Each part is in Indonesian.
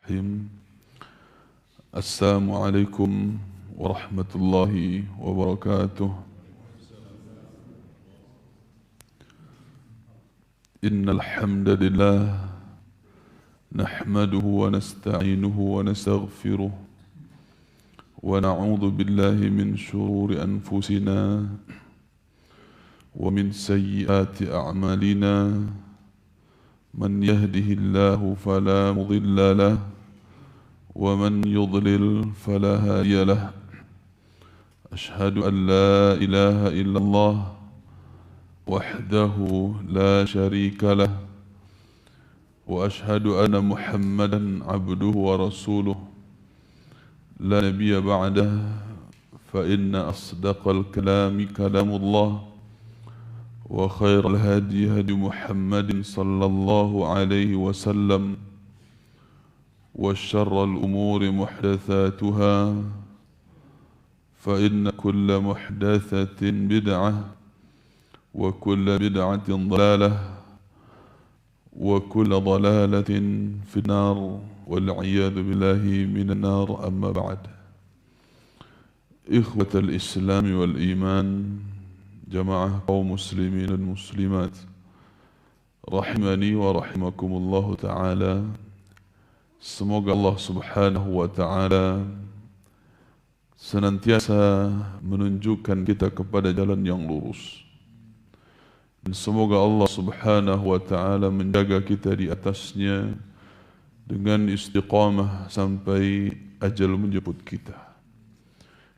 Bismillahirrahmanirrahim. Assalamualaikum warahmatullahi wabarakatuh. Innal hamdalillah nahmaduhu wa nasta'inuhu wa nastaghfiruh wa na'udzu billahi min shururi anfusina wa min sayyiati a'malina. Man yahdihillahu fala mudilla lahu ومن يضلل فلا هادي له. أشهد أن لا إله إلا الله وحده لا شريك له وأشهد أن محمدا عبده ورسوله لا نبي بعده فإن أصدق الكلام كلام الله وخير الهدي هدي محمد صلى الله عليه وسلم وشر الأمور محدثاتها فإن كل محدثة بدعة وكل بدعة ضلالة وكل ضلالة في النار والعياذ بالله من النار. أما بعد، إخوة الإسلام والإيمان، جماعة kaum muslimin dan muslimat rahimani wa rahimakumullah ta'ala. Semoga Allah subhanahu wa ta'ala senantiasa menunjukkan kita kepada jalan yang lurus. Dan semoga Allah subhanahu wa ta'ala menjaga kita di atasnya dengan istiqamah sampai ajal menjemput kita.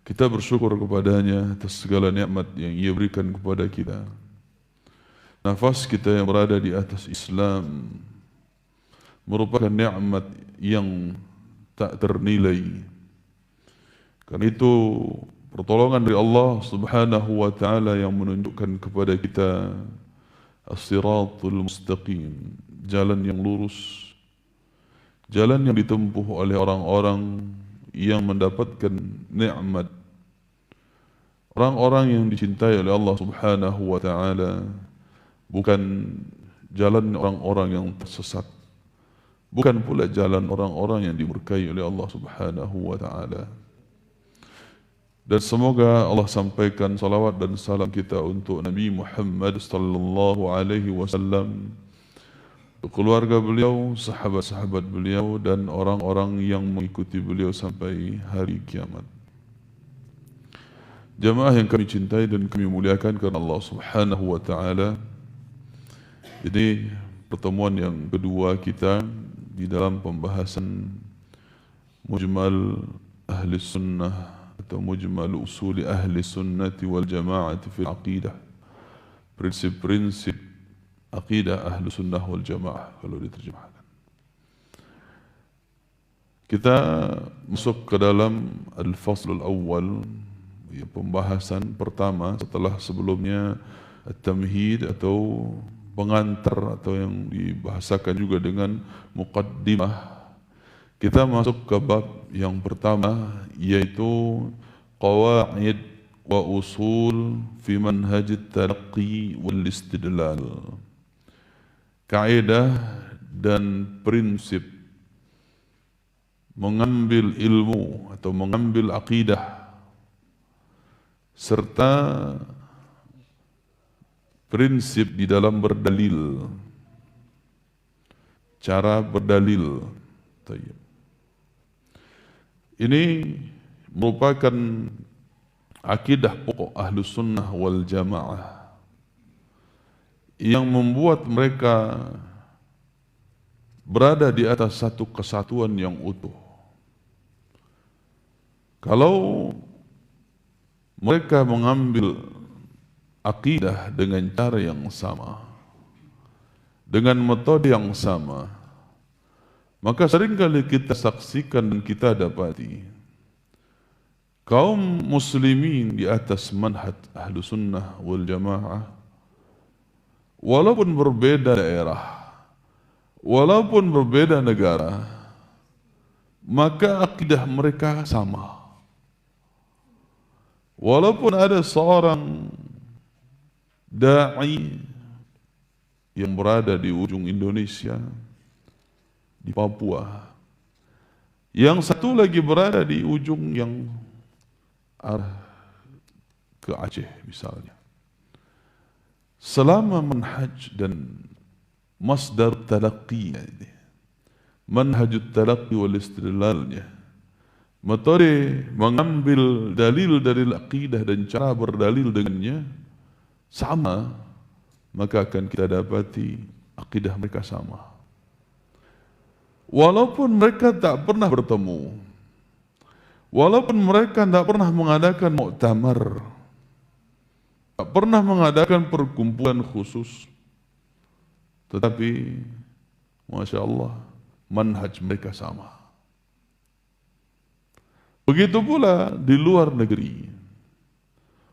Kita bersyukur kepadanya atas segala nikmat yang Ia berikan kepada kita. Nafas kita yang berada di atas Islam merupakan nikmat yang tak ternilai. Karena itu pertolongan dari Allah subhanahu wa ta'ala yang menunjukkan kepada kita as-siratul mustaqim, jalan yang lurus, jalan yang ditempuh oleh orang-orang yang mendapatkan nikmat, orang-orang yang dicintai oleh Allah subhanahu wa ta'ala, bukan jalan orang-orang yang tersesat, bukan pula jalan orang-orang yang dimurkai oleh Allah subhanahu wa ta'ala. Dan semoga Allah sampaikan salawat dan salam kita untuk Nabi Muhammad sallallahu alaihi wasallam, keluarga beliau, sahabat-sahabat beliau, dan orang-orang yang mengikuti beliau sampai hari kiamat. Jamaah yang kami cintai dan kami muliakan karena Allah subhanahu wa ta'ala, ini pertemuan yang kedua kita di dalam pembahasan mujmal ahli sunnah atau mujmal usuli ahli sunnati wal jamaah fil aqidah, prinsip-prinsip aqidah ahli sunnah wal jamaah kalau diterjemahkan. Kita masuk ke dalam al-faslul awal, pembahasan pertama setelah sebelumnya at-tamhid atau pengantar atau yang dibahasakan juga dengan muqaddimah. Kita masuk ke bab yang pertama, yaitu qawaid wa usul fi manhaj at-talaqqi wal istidlal. Kaidah dan prinsip mengambil ilmu atau mengambil akidah serta prinsip di dalam berdalil, cara berdalil. Ini merupakan akidah pokok ahlu sunnah wal jamaah yang membuat mereka berada di atas satu kesatuan yang utuh. Kalau mereka mengambil akidah dengan cara yang sama, dengan metode yang sama, maka seringkali kita saksikan dan kita dapati kaum muslimin di atas manhaj ahlu sunnah wal jamaah, walaupun berbeda daerah, walaupun berbeda negara, maka akidah mereka sama. Walaupun ada seorang da'i yang berada di ujung Indonesia, di Papua, Yang satu lagi berada di ujung yang arah ke Aceh misalnya. Selama manhaj dan masdar talaqi, manhajut talaqi wal istidlalnya, metode mengambil dalil-dalil akidah dan cara berdalil dengannya sama, maka akan kita dapati akidah mereka sama. Walaupun mereka tak pernah bertemu, walaupun mereka tak pernah mengadakan muktamar, tak pernah mengadakan perkumpulan khusus, tetapi Masya Allah, manhaj mereka sama. Begitu pula di luar negeri.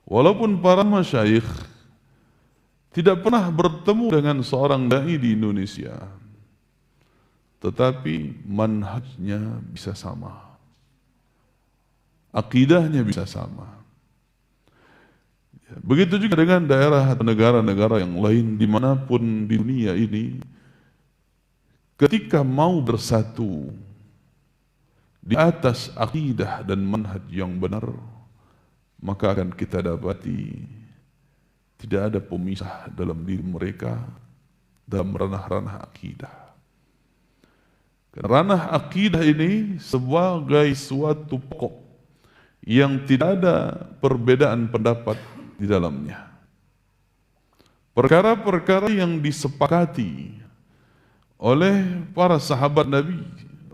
Walaupun para masyayikh tidak pernah bertemu dengan seorang dai di Indonesia, tetapi manhajnya bisa sama, akidahnya bisa sama. Begitu juga dengan daerah atau negara-negara yang lain dimanapun di dunia ini, ketika mau bersatu di atas akidah dan manhaj yang benar, maka akan kita dapati tidak ada pemisah dalam diri mereka dalam ranah-ranah akidah. Ranah akidah ini sebagai suatu pokok yang tidak ada perbedaan pendapat di dalamnya. Perkara-perkara yang disepakati oleh para sahabat Nabi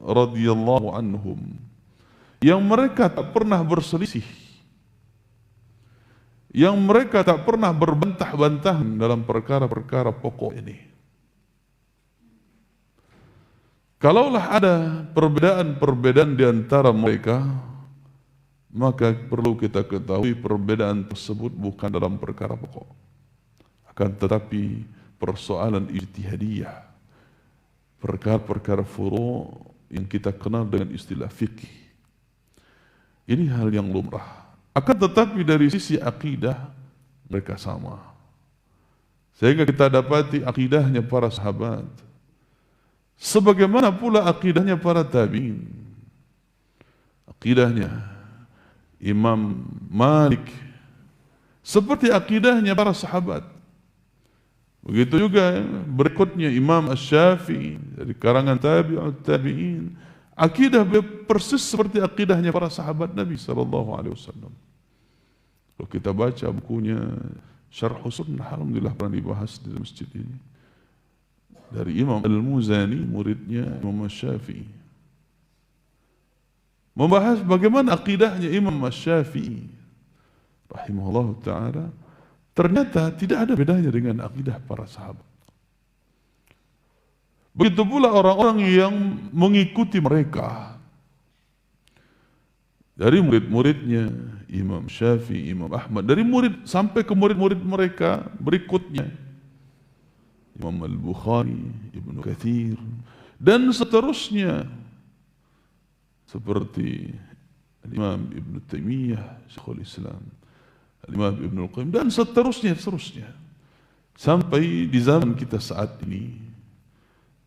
radhiyallahu anhum, yang mereka tak pernah berselisih, yang mereka tak pernah berbantah-bantahan dalam perkara-perkara pokok ini. Kalaulah ada perbedaan-perbedaan di antara mereka, maka perlu kita ketahui perbedaan tersebut bukan dalam perkara pokok, akan tetapi persoalan ijtihadiyah, perkara-perkara furu' yang kita kenal dengan istilah fikih. Ini hal yang lumrah. Akan tetapi dari sisi akidah mereka sama. Sehingga kita dapati akidahnya para sahabat, sebagaimana pula akidahnya para tabi'in, akidahnya Imam Malik, seperti akidahnya para sahabat. Begitu juga berikutnya Imam Asy-Syafi'i dari karangan tabi'in, akidah persis seperti akidahnya para sahabat Nabi SAW. Kalau kita baca bukunya Syarh Sunnah, alhamdulillah pernah dibahas di masjid ini, dari Imam Al-Muzani, muridnya Imam Asy-Syafi'i, membahas bagaimana akidahnya Imam Asy-Syafi'i rahimahullah ta'ala. Ternyata tidak ada bedanya dengan akidah para sahabat. Begitu pula orang-orang yang mengikuti mereka, dari murid-muridnya Imam Syafi'i, Imam Ahmad, dari murid sampai ke murid-murid mereka berikutnya, Imam Al-Bukhari, Ibnu Katsir, dan seterusnya, seperti Imam Ibnu Taimiyah, Syekhul Islam, Imam Ibnu Qayyim, dan seterusnya, sampai di zaman kita saat ini,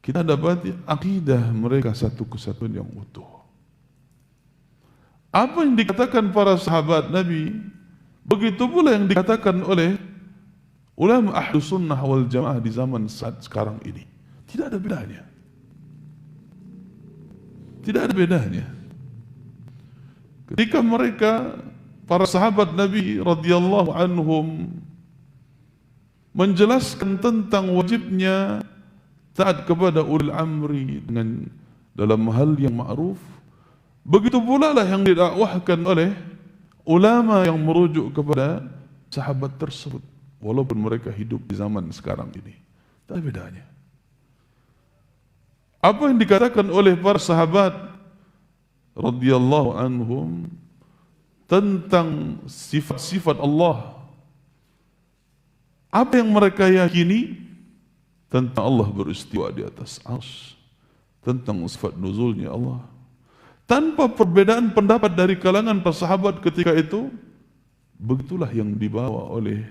kita dapati akidah mereka satu kesatuan yang utuh. Apa yang dikatakan para sahabat Nabi, begitu pula yang dikatakan oleh ulama Ahlus Sunnah wal Jamaah di zaman saat sekarang ini. Tidak ada bedanya. Tidak ada bedanya. Ketika mereka, para sahabat Nabi radhiyallahu anhum, menjelaskan tentang wajibnya taat kepada ulil amri dengan dalam hal yang ma'ruf, begitu pula lah yang didakwahkan oleh ulama yang merujuk kepada sahabat tersebut, walaupun mereka hidup di zaman sekarang ini. Tak ada bedanya. Apa yang dikatakan oleh para sahabat radhiyallahu anhum tentang sifat-sifat Allah, apa yang mereka yakini tentang Allah beristiwa di atas arsy, tentang sifat nuzulnya Allah, tanpa perbedaan pendapat dari kalangan para sahabat ketika itu, begitulah yang dibawa oleh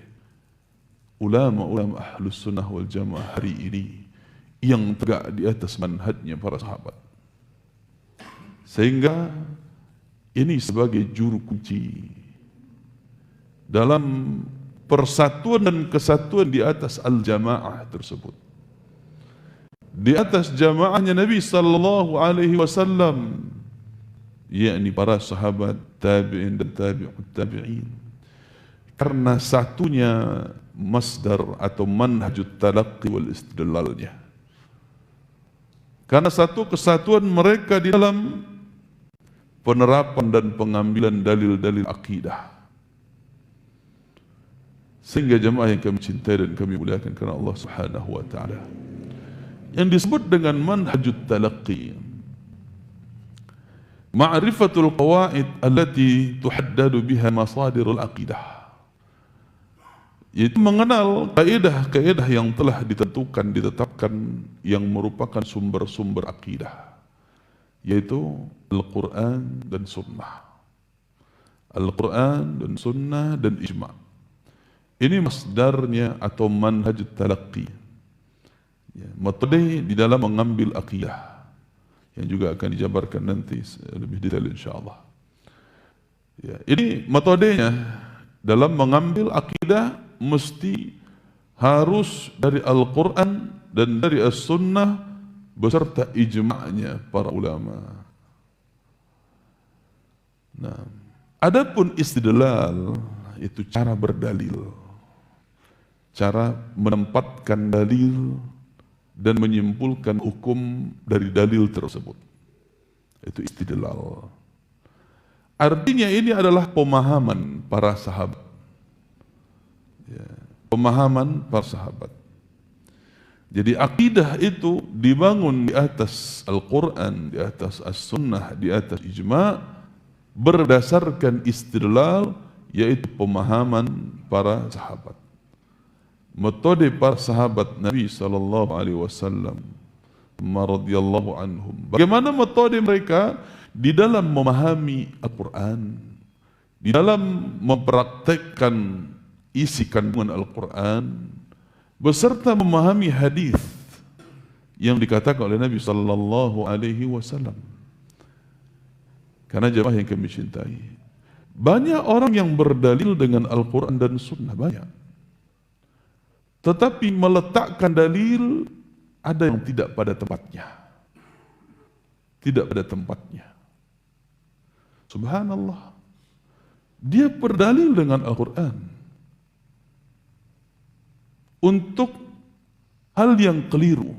ulama-ulama Ahlus Sunnah wal Jamaah hari ini yang tegak di atas manhajnya para sahabat. Sehingga ini sebagai juru kunci dalam persatuan dan kesatuan di atas al-jamaah tersebut. Di atas jamaahnya Nabi sallallahu alaihi wasallam, yakni para sahabat, tabi'in dan tabi'ut tabi'in. Karena satunya masdar atau manhajut talaqqi wal istidlalnya. Karena satu kesatuan mereka di dalam penerapan dan pengambilan dalil-dalil akidah. Sehingga jemaah yang kami cintai dan kami muliakan karena Allah Subhanahu wa taala, yang disebut dengan manhajut talaqqi, ma'rifatul qawaid allati tuhaddadu biha masadirul aqidah, yaitu mengenal kaidah-kaidah yang telah ditentukan, ditetapkan, yang merupakan sumber-sumber akidah, yaitu Al-Quran dan Sunnah. Al-Quran dan Sunnah dan Ijma'. Ini masdarnya atau manhaj talaqqi, ya, metode di dalam mengambil akidah, yang juga akan dijabarkan nanti lebih detail insyaAllah. Ya, ini metodenya dalam mengambil akidah mesti harus dari Al-Quran dan dari As-Sunnah beserta ijma'nya para ulama. Nah, adapun istidlal itu cara berdalil, cara menempatkan dalil dan menyimpulkan hukum dari dalil tersebut. Itu istidlal. Artinya ini adalah pemahaman para sahabat. Ya, pemahaman para sahabat. Jadi akidah itu dibangun di atas Al-Quran, di atas As-Sunnah, di atas Ijma' berdasarkan istidlal, yaitu pemahaman para sahabat. Metode para sahabat Nabi sallallahu alaihi wasallam radhiyallahu anhum. Bagaimana metode mereka di dalam memahami Al-Quran, di dalam mempraktekkan isi kandungan Al-Quran, beserta memahami hadis yang dikatakan oleh Nabi sallallahu alaihi wasallam. Karena jemaah yang kami cintai, banyak orang yang berdalil dengan Al-Quran dan Sunnah, banyak. Tetapi meletakkan dalil ada yang tidak pada tempatnya. Tidak pada tempatnya. Subhanallah. Dia berdalil dengan Al-Quran untuk hal yang keliru.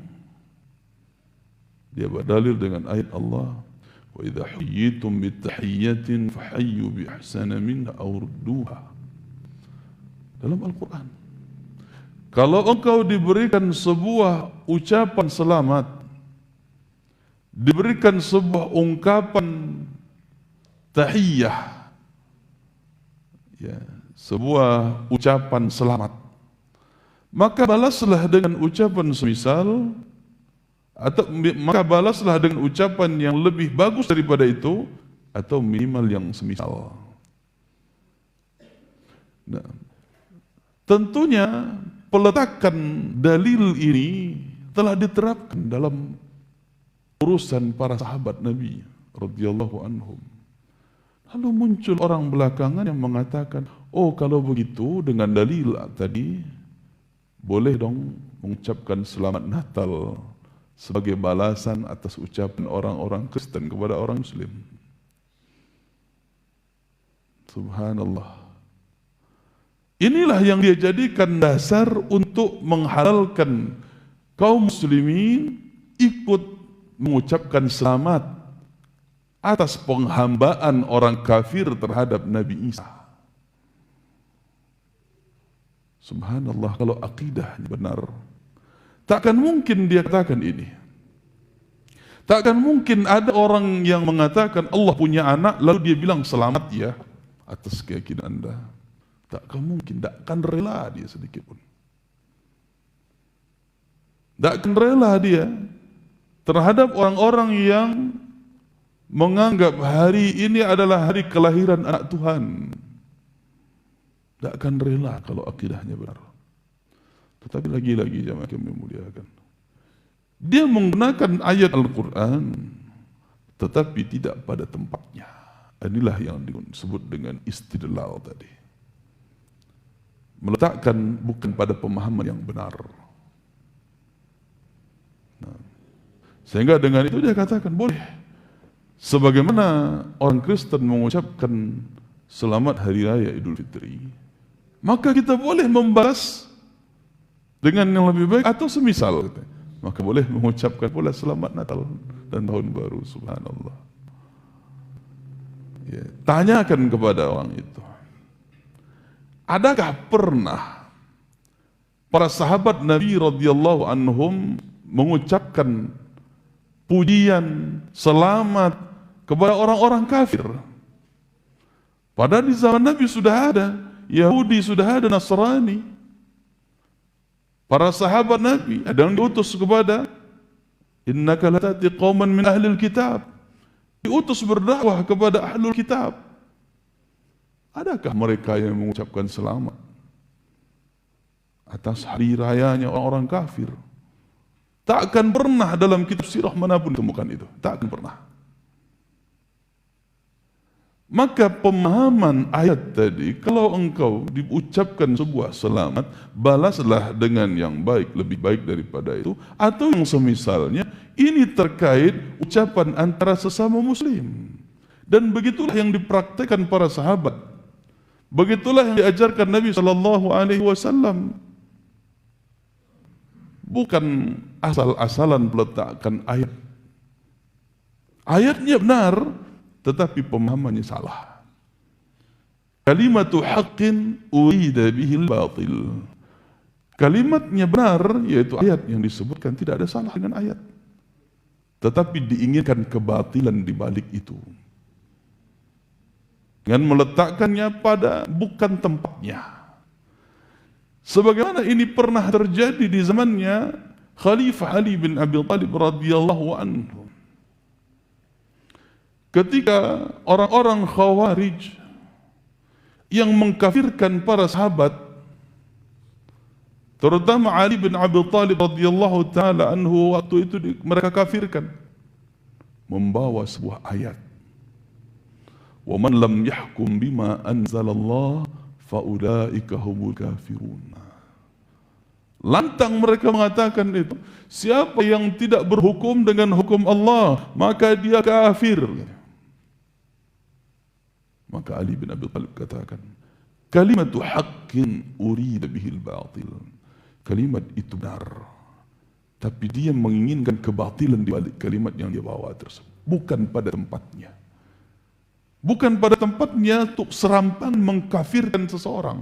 Dia berdalil dengan ayat Allah, wa idza huyyitum bitahiyyatin fahayyu bi ahsana minha aw rudduha. Dalam Al-Quran, kalau engkau diberikan sebuah ucapan selamat, diberikan sebuah ungkapan tahiyyah, ya, sebuah ucapan selamat, maka balaslah dengan ucapan semisal, atau maka balaslah dengan ucapan yang lebih bagus daripada itu, atau minimal yang semisal. Nah, tentunya peletakan dalil ini telah diterapkan dalam urusan para sahabat Nabi radhiyallahu anhum. Lalu muncul orang belakangan yang mengatakan, oh kalau begitu dengan dalil tadi boleh dong mengucapkan selamat Natal sebagai balasan atas ucapan orang-orang Kristen kepada orang Muslim. Subhanallah. Inilah yang dia jadikan dasar untuk menghalalkan kaum muslimin ikut mengucapkan selamat atas penghambaan orang kafir terhadap Nabi Isa. Subhanallah, kalau akidahnya benar, takkan mungkin dia katakan ini. Takkan mungkin ada orang yang mengatakan Allah punya anak lalu dia bilang selamat ya atas keyakinan Anda. Takkan mungkin, takkan rela dia sedikit pun. Takkan rela dia terhadap orang-orang yang menganggap hari ini adalah hari kelahiran anak Tuhan. Takkan rela kalau akidahnya benar. Tetapi lagi-lagi jemaah kami memuliakan, dia menggunakan ayat Al-Quran tetapi tidak pada tempatnya. Inilah yang disebut dengan istidlal tadi. Meletakkan bukan pada pemahaman yang benar. Nah, sehingga dengan itu dia katakan boleh. Sebagaimana orang Kristen mengucapkan selamat hari raya Idul Fitri, maka kita boleh membalas dengan yang lebih baik atau semisal. Maka boleh mengucapkan pula selamat Natal dan Tahun Baru. Subhanallah. Ya, tanyakan kepada orang itu, adakah pernah para sahabat Nabi radhiyallahu anhum mengucapkan pujian selamat kepada orang-orang kafir? Padahal di zaman Nabi sudah ada Yahudi, sudah ada Nasrani. Para sahabat Nabi ada yang diutus kepada innaka latati qauman min ahlil kitab, diutus berdakwah kepada ahlul kitab. Adakah mereka yang mengucapkan selamat atas hari rayanya orang-orang kafir? Tak akan pernah dalam kitab sirah manapun ditemukan itu. Tak akan pernah. Maka pemahaman ayat tadi, kalau engkau diucapkan sebuah selamat, balaslah dengan yang baik, lebih baik daripada itu, atau yang semisalnya. Ini terkait ucapan antara sesama muslim. Dan begitulah yang dipraktekkan para sahabat. Begitulah yang diajarkan Nabi SAW. Bukan asal-asalan meletakkan ayat. Ayatnya benar, tetapi pemahamannya salah. Kalimatu haqqin urida bihil batil. Kalimatnya benar, yaitu ayat yang disebutkan, tidak ada salah dengan ayat. Tetapi diinginkan kebatilan di balik itu. Dengan meletakkannya pada bukan tempatnya. Sebagaimana ini pernah terjadi di zamannya Khalifah Ali bin Abi Thalib radhiyallahu anhu. Ketika orang-orang Khawarij yang mengkafirkan para sahabat, terutama Ali bin Abi Thalib radhiyallahu taala anhu, waktu itu mereka kafirkan, membawa sebuah ayat, wa man lam yahkum bima anzalallah faulaika humul kafirun. Lantang mereka mengatakan itu, siapa yang tidak berhukum dengan hukum Allah, maka dia kafir. Maka Ali bin Abi Thalib katakan, kalimatu haqqin urida bihil batil. Kalimat itu benar, tapi dia menginginkan kebatilan di balik kalimat yang dia bawa tersebut. Bukan pada tempatnya. Bukan pada tempatnya untuk serampan mengkafirkan seseorang.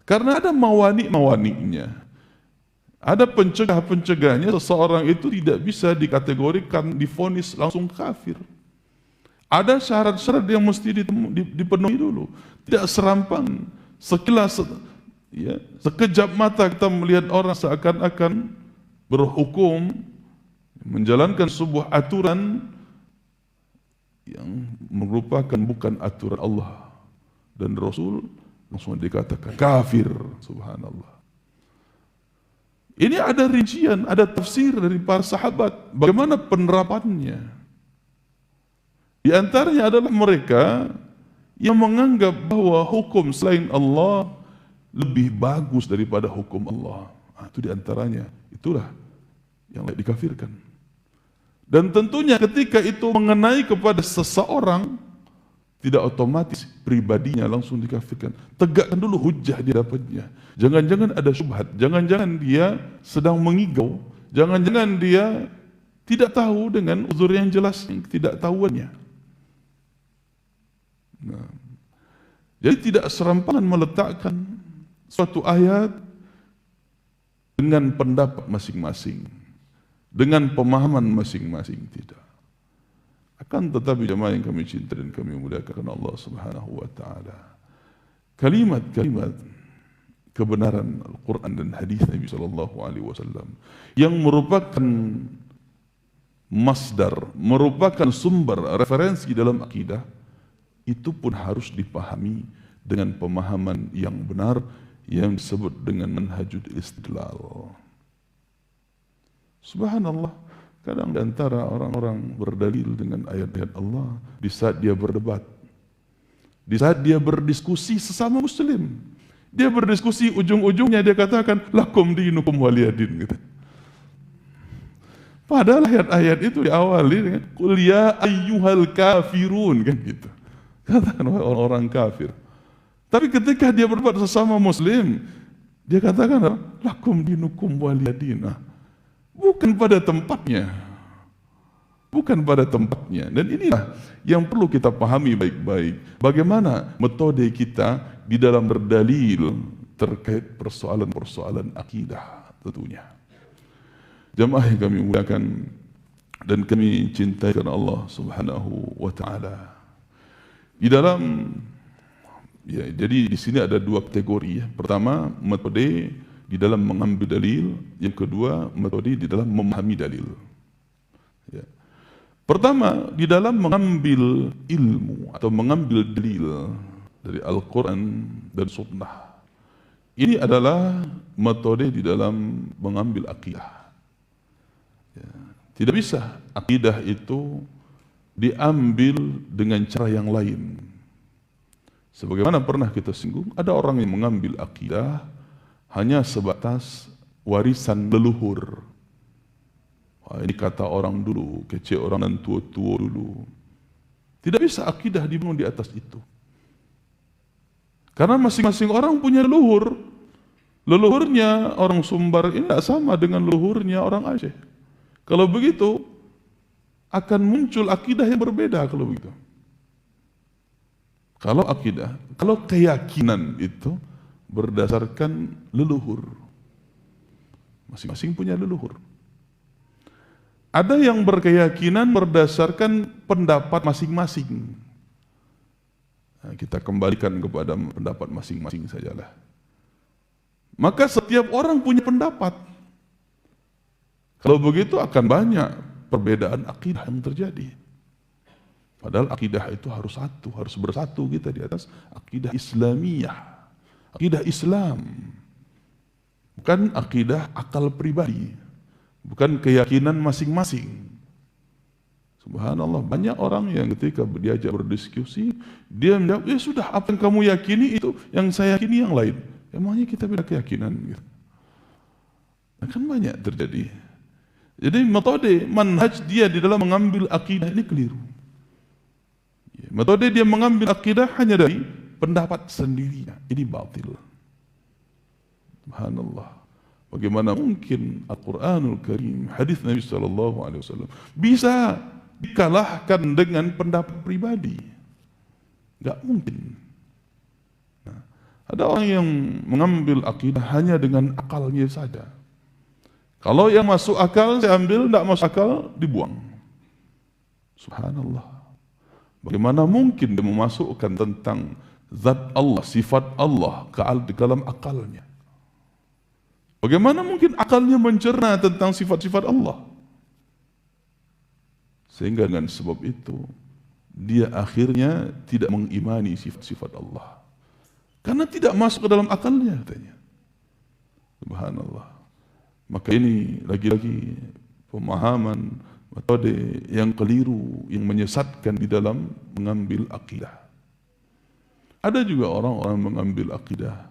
Karena ada mawani-mawaninya. Ada pencegah-pencegahnya, seseorang itu tidak bisa dikategorikan, divonis langsung kafir. Ada syarat-syarat yang mesti dipenuhi dulu. Tidak serampan, sekilas, ya, sekejap mata kita melihat orang seakan-akan berhukum, menjalankan sebuah aturan yang merupakan bukan aturan Allah dan Rasul, langsung dikatakan kafir. Subhanallah. Ini ada rincian, ada tafsir dari para sahabat. Bagaimana penerapannya? Di antaranya adalah mereka yang menganggap bahwa hukum selain Allah lebih bagus daripada hukum Allah. Itu di antaranya. Itulah yang layak dikafirkan. Dan tentunya ketika itu mengenai kepada seseorang, tidak otomatis pribadinya langsung dikafirkan. Tegakkan dulu hujjah di hadapannya. Jangan-jangan ada syubhat, jangan-jangan dia sedang mengigau, jangan-jangan dia tidak tahu dengan uzur yang jelas, yang tidak tahuannya. Nah, jadi tidak serampangan meletakkan suatu ayat dengan pendapat masing-masing, dengan pemahaman masing-masing, tidak. Akan tetapi jemaah yang kami cintai dan kami muliakan Allah Subhanahu wa taala, kalimat-kalimat kebenaran Al-Quran dan hadis Nabi sallallahu alaihi wasallam yang merupakan masdar, merupakan sumber referensi dalam akidah, itu pun harus dipahami dengan pemahaman yang benar yang disebut dengan manhajul istidlal. Subhanallah. Kadang di antara orang-orang berdalil dengan ayat-ayat Allah di saat dia berdebat, di saat dia berdiskusi sesama muslim. Dia berdiskusi, ujung-ujungnya dia katakan lakum dinukum waliyadin gitu. Padahal ayat-ayat itu diawali dengan qul ya ayyuhal kafirun kan gitu. Katakan orang-orang kafir. Tapi ketika dia berdebat sesama muslim, dia katakan lakum dinukum waliyadin. Bukan pada tempatnya. Bukan pada tempatnya. Dan inilah yang perlu kita pahami baik-baik. Bagaimana metode kita di dalam berdalil terkait persoalan-persoalan akidah tentunya. Jamaah yang kami muliakan dan kami cintai karena Allah Subhanahu wa taala. Di dalam jadi di sini ada dua kategori ya. Pertama, metode di dalam mengambil dalil, yang kedua, metode di dalam memahami dalil. Ya. Pertama, di dalam mengambil ilmu atau mengambil dalil dari Al-Quran dan Sunnah. Ini adalah metode di dalam mengambil akidah. Ya. Tidak bisa akidah itu diambil dengan cara yang lain. Sebagaimana pernah kita singgung, ada orang yang mengambil akidah hanya sebatas warisan leluhur. Wah, ini kata orang dulu, kecil orang dan tua-tua dulu. Tidak bisa akidah dibangun di atas itu. Karena masing-masing orang punya leluhur. Leluhurnya orang Sumbar ini tidak sama dengan leluhurnya orang Aceh. Kalau begitu, akan muncul akidah yang berbeda kalau begitu. Kalau akidah, kalau keyakinan itu berdasarkan leluhur. Masing-masing punya leluhur. Ada yang berkeyakinan berdasarkan pendapat masing-masing. Nah, kita kembalikan kepada pendapat masing-masing sajalah. Maka setiap orang punya pendapat. Kalau begitu akan banyak perbedaan akidah yang terjadi. Padahal akidah itu harus satu, harus bersatu kita di atas akidah Islamiyah, akidah Islam. Bukan akidah akal pribadi, bukan keyakinan masing-masing. Subhanallah, banyak orang yang ketika diajak berdiskusi, dia menjawab, ya sudah, apa yang kamu yakini itu, yang saya yakini yang lain. Emangnya kita beda keyakinan gitu. Nah, kan banyak terjadi. Jadi metode manhaj dia di dalam mengambil akidah ini keliru. Metode dia mengambil akidah hanya dari pendapat sendirinya. Ini batil. Subhanallah. Bagaimana mungkin Al-Quranul Karim, hadis Nabi SAW bisa dikalahkan dengan pendapat pribadi? Gak mungkin. Nah, ada orang yang mengambil akidah hanya dengan akalnya saja. Kalau yang masuk akal saya ambil, tidak masuk akal dibuang. Subhanallah. Bagaimana mungkin dia memasukkan tentang zat Allah, sifat Allah ke dalam akalnya? Bagaimana mungkin akalnya mencerna tentang sifat-sifat Allah? Sehingga dengan sebab itu dia akhirnya tidak mengimani sifat-sifat Allah. Karena tidak masuk ke dalam akalnya katanya. Subhanallah. Maka ini lagi-lagi pemahaman metode yang keliru, yang menyesatkan di dalam mengambil akidah. Ada juga orang-orang mengambil akidah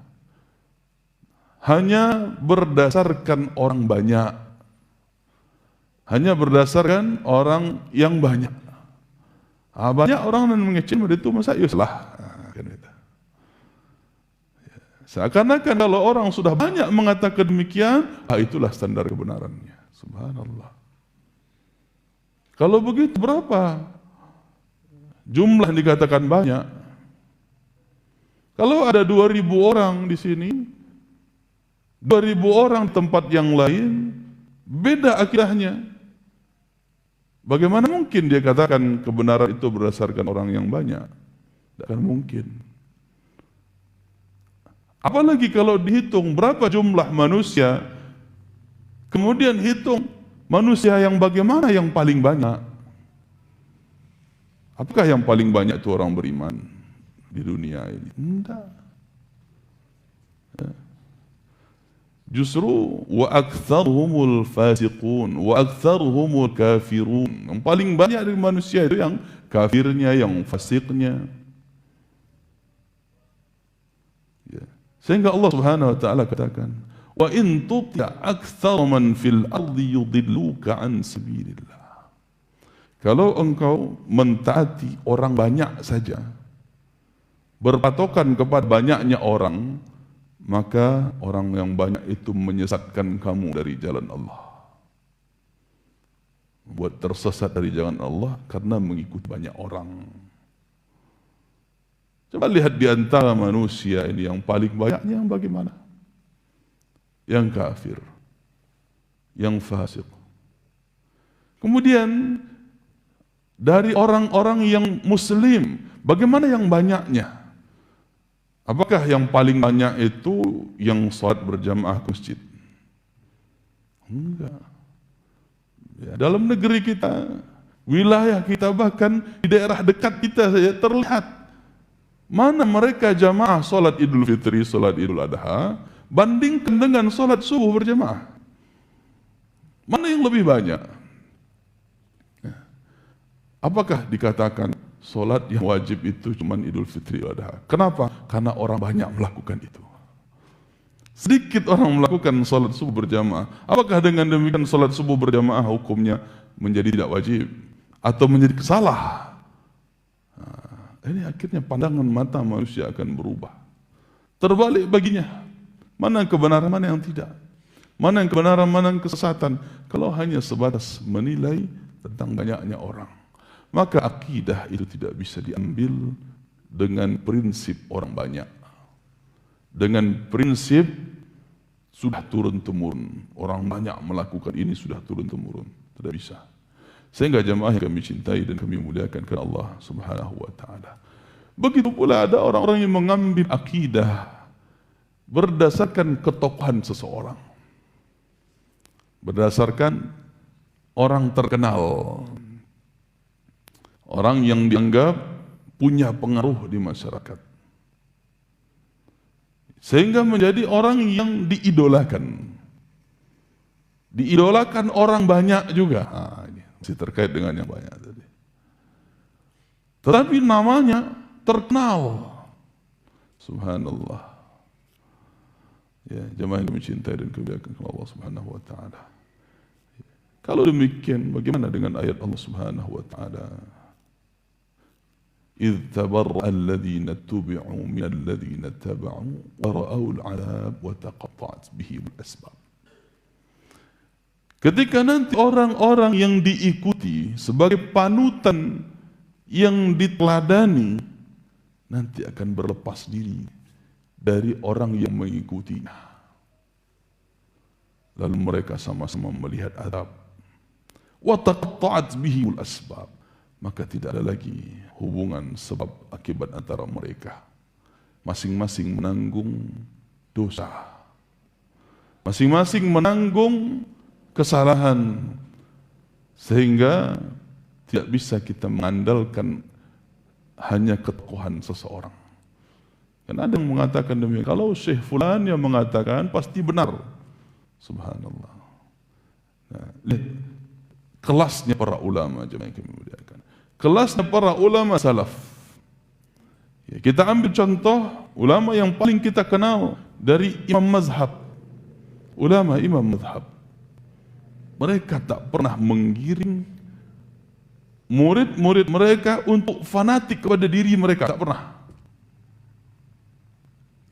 hanya berdasarkan orang banyak, hanya berdasarkan orang yang banyak. Banyak orang yang mengecil itu masa yuslah. Seakan-akan kalau orang sudah banyak mengatakan demikian, itulah standar kebenarannya. Subhanallah. Kalau begitu berapa jumlah yang dikatakan banyak? Kalau ada 2.000 orang di sini, 2.000 orang tempat yang lain, beda akidahnya. Bagaimana mungkin dia katakan kebenaran itu berdasarkan orang yang banyak? Tidak akan mungkin. Apalagi kalau dihitung berapa jumlah manusia, kemudian hitung manusia yang bagaimana yang paling banyak. Apakah yang paling banyak itu orang beriman di dunia ini? Tidak. Justru wa aktsaruhumul fasiqun wa aktsaruhumul kafirun. Yang paling banyak dari manusia itu yang kafirnya, yang fasiknya. Ya. Sehingga Allah Subhanahu wa taala katakan, "Wa in tuti' aktsara man fil ardi yudilluka an sabilillah." Kalau engkau mentaati orang banyak saja, berpatokan kepada banyaknya orang, maka orang yang banyak itu menyesatkan kamu dari jalan Allah. Buat tersesat dari jalan Allah karena mengikuti banyak orang. Coba lihat di antara manusia ini yang paling banyaknya yang bagaimana? Yang kafir, yang fasik. Kemudian dari orang-orang yang muslim, bagaimana yang banyaknya? Apakah yang paling banyak itu yang salat berjamaah ke masjid? Enggak. Ya, dalam negeri kita, wilayah kita, bahkan di daerah dekat kita saja terlihat mana mereka jamaah salat Idul Fitri, salat Idul Adha, bandingkan dengan salat subuh berjamaah. Mana yang lebih banyak? Ya. Apakah dikatakan salat yang wajib itu cuma Idul Fitri Adha? Kenapa? Karena orang banyak melakukan itu. Sedikit orang melakukan salat subuh berjamaah. Apakah dengan demikian salat subuh berjamaah hukumnya menjadi tidak wajib atau menjadi salah? Nah, ini akhirnya pandangan mata manusia akan berubah. Terbalik baginya. Mana yang kebenaran, mana yang tidak. Mana yang kebenaran, mana yang kesesatan. Kalau hanya sebatas menilai tentang banyaknya orang, maka akidah itu tidak bisa diambil dengan prinsip orang banyak. Dengan prinsip sudah turun-temurun. Orang banyak melakukan ini sudah turun-temurun. Tidak bisa. Sehingga jamaah yang kami cintai dan kami muliakan karena Allah Subhanahu wa ta'ala. Begitu pula ada orang-orang yang mengambil akidah berdasarkan ketokohan seseorang. Berdasarkan orang terkenal. Orang yang dianggap punya pengaruh di masyarakat. Sehingga menjadi orang yang diidolakan. Diidolakan orang banyak juga. Ini masih terkait dengan yang banyak tadi. Tetapi namanya terkenal. Subhanallah. Ya, jemaah yang kami cintai dan kami muliakan Allah Subhanahu wa ta'ala. Kalau demikian, bagaimana dengan ayat Allah Subhanahu wa ta'ala? إذ تبرأ الذين اتبعوا من الذين اتبعوا ورأوا العذاب وتقطعت بهم الأسباب. Ketika nanti orang-orang yang diikuti sebagai panutan yang diteladani nanti akan berlepas diri dari orang yang mengikutinya. Lalu mereka sama-sama melihat azab. Wa taqatta'at bihimul asbab. Maka tidak ada lagi hubungan sebab akibat antara mereka. Masing-masing menanggung dosa. Masing-masing menanggung kesalahan. Sehingga tidak bisa kita mengandalkan hanya ketokohan seseorang. Dan ada yang mengatakan demikian. Kalau Syekh Fulan yang mengatakan pasti benar. Subhanallah. Nah, lihat kelasnya para ulama jemaah yang kami muliakan. Kelasnya para ulama salaf. Ya, kita ambil contoh ulama yang paling kita kenal dari imam mazhab. Ulama imam mazhab. Mereka tak pernah menggiring murid-murid mereka untuk fanatik kepada diri mereka. Tak pernah.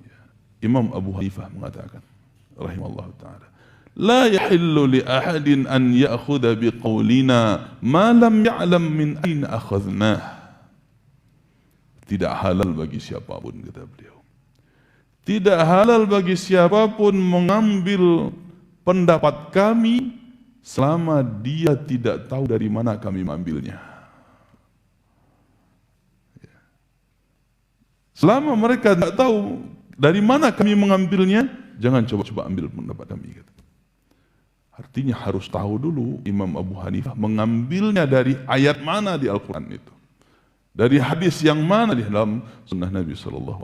Ya, Imam Abu Hanifah mengatakan, rahimahullah ta'ala, لا يحل لأحد أن يأخذ بقولنا ما لم يعلم من أين أخذناه. Tidak halal bagi siapapun, kata beliau. Tidak halal bagi siapapun mengambil pendapat kami selama dia tidak tahu dari mana kami mengambilnya. Selama mereka tidak tahu dari mana kami mengambilnya, jangan coba-coba ambil pendapat kami, kata. Artinya harus tahu dulu Imam Abu Hanifah mengambilnya dari ayat mana di Al-Quran itu. Dari hadis yang mana di dalam sunnah Nabi SAW.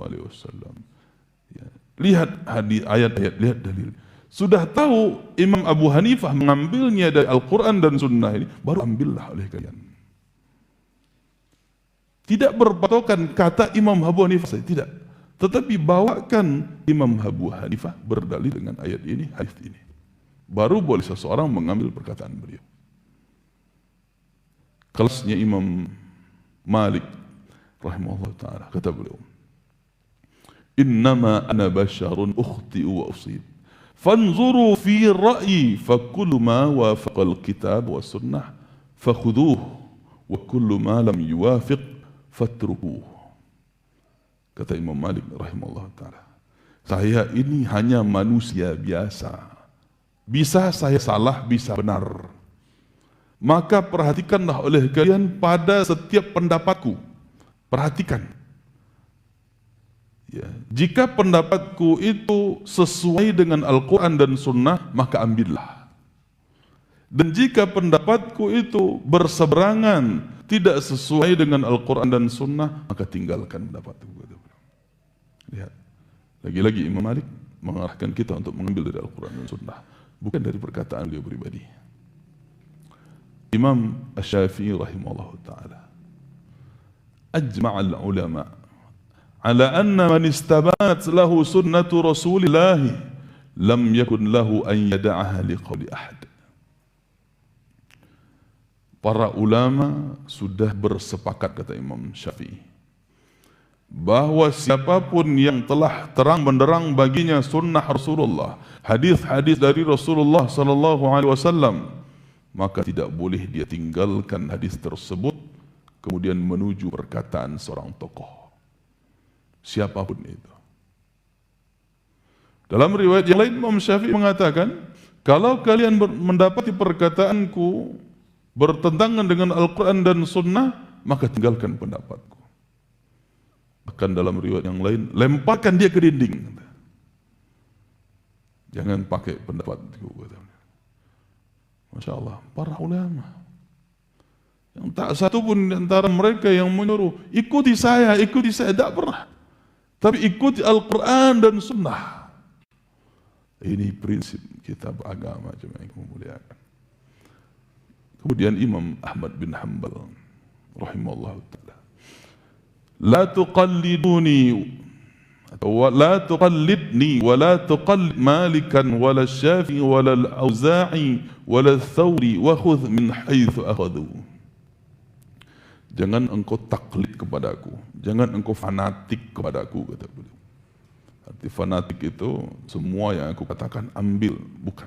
Ya. Lihat hadis, ayat-ayat, lihat dalil. Sudah tahu Imam Abu Hanifah mengambilnya dari Al-Quran dan Sunnah ini, baru ambillah oleh kalian. Tidak berpatokan kata Imam Abu Hanifah, tidak. Tetapi bawakan Imam Abu Hanifah berdalil dengan ayat ini, hadis ini. Baru boleh seseorang mengambil perkataan beliau. Kelasnya Imam Malik rahimahullah ta'ala, kata beliau, innama ana basyarun ukhti'u wa usib fanzuru fi ra'yi fakullu ma wafaqal kitab wa sunnah fakhuduh wa kullu ma lam yuwafiq fatrukuh. Kata Imam Malik rahimahullah ta'ala, saya ini hanya manusia biasa, bisa saya salah, bisa benar. Maka perhatikanlah oleh kalian pada setiap pendapatku. Perhatikan. Ya, jika pendapatku itu sesuai dengan Al-Quran dan Sunnah, maka ambillah. Dan jika pendapatku itu berseberangan, tidak sesuai dengan Al-Quran dan Sunnah, maka tinggalkan pendapatku. Lihat, lagi-lagi Imam Malik mengarahkan kita untuk mengambil dari Al-Quran dan Sunnah, bukan dari perkataan beliau pribadi. Imam Asy-Syafi'i rahimahullah ta'ala, ajma'al ulama ala anna man istabanat lahu sunnatu Rasulillah lam yakun lahu an yada'aha liqawli ahad. Para ulama sudah bersepakat, kata Imam Syafi'i, bahwa siapapun yang telah terang benderang baginya sunnah Rasulullah, hadis-hadis dari Rasulullah sallallahu alaihi wasallam, maka tidak boleh dia tinggalkan hadis tersebut kemudian menuju perkataan seorang tokoh, siapapun itu. Dalam riwayat yang lain Imam Syafi'i mengatakan, kalau kalian mendapati perkataanku bertentangan dengan Al-Quran dan Sunnah, maka tinggalkan pendapatku. Bahkan dalam riwayat yang lain, lemparkan dia ke dinding. Jangan pakai pendapatku. Masya Allah, para ulama yang tak satu pun di antara mereka yang menyuruh ikuti saya, tak pernah. Tapi ikuti Al-Quran dan Sunnah. Ini prinsip kita beragama, jemaah yang memuliakan. Kemudian Imam Ahmad bin Hanbal rahimahullah ta'ala, la tuqalliduni la tuqallidni wa la tuqallid Malikan wala Syafi'i wala al-Auza'i wala al-Thawri wa khudh min haitsu akhadhu. Jangan engkau taklid kepadaku, jangan engkau fanatik kepadaku, kata beliau. Arti fanatik itu semua yang aku katakan ambil, bukan.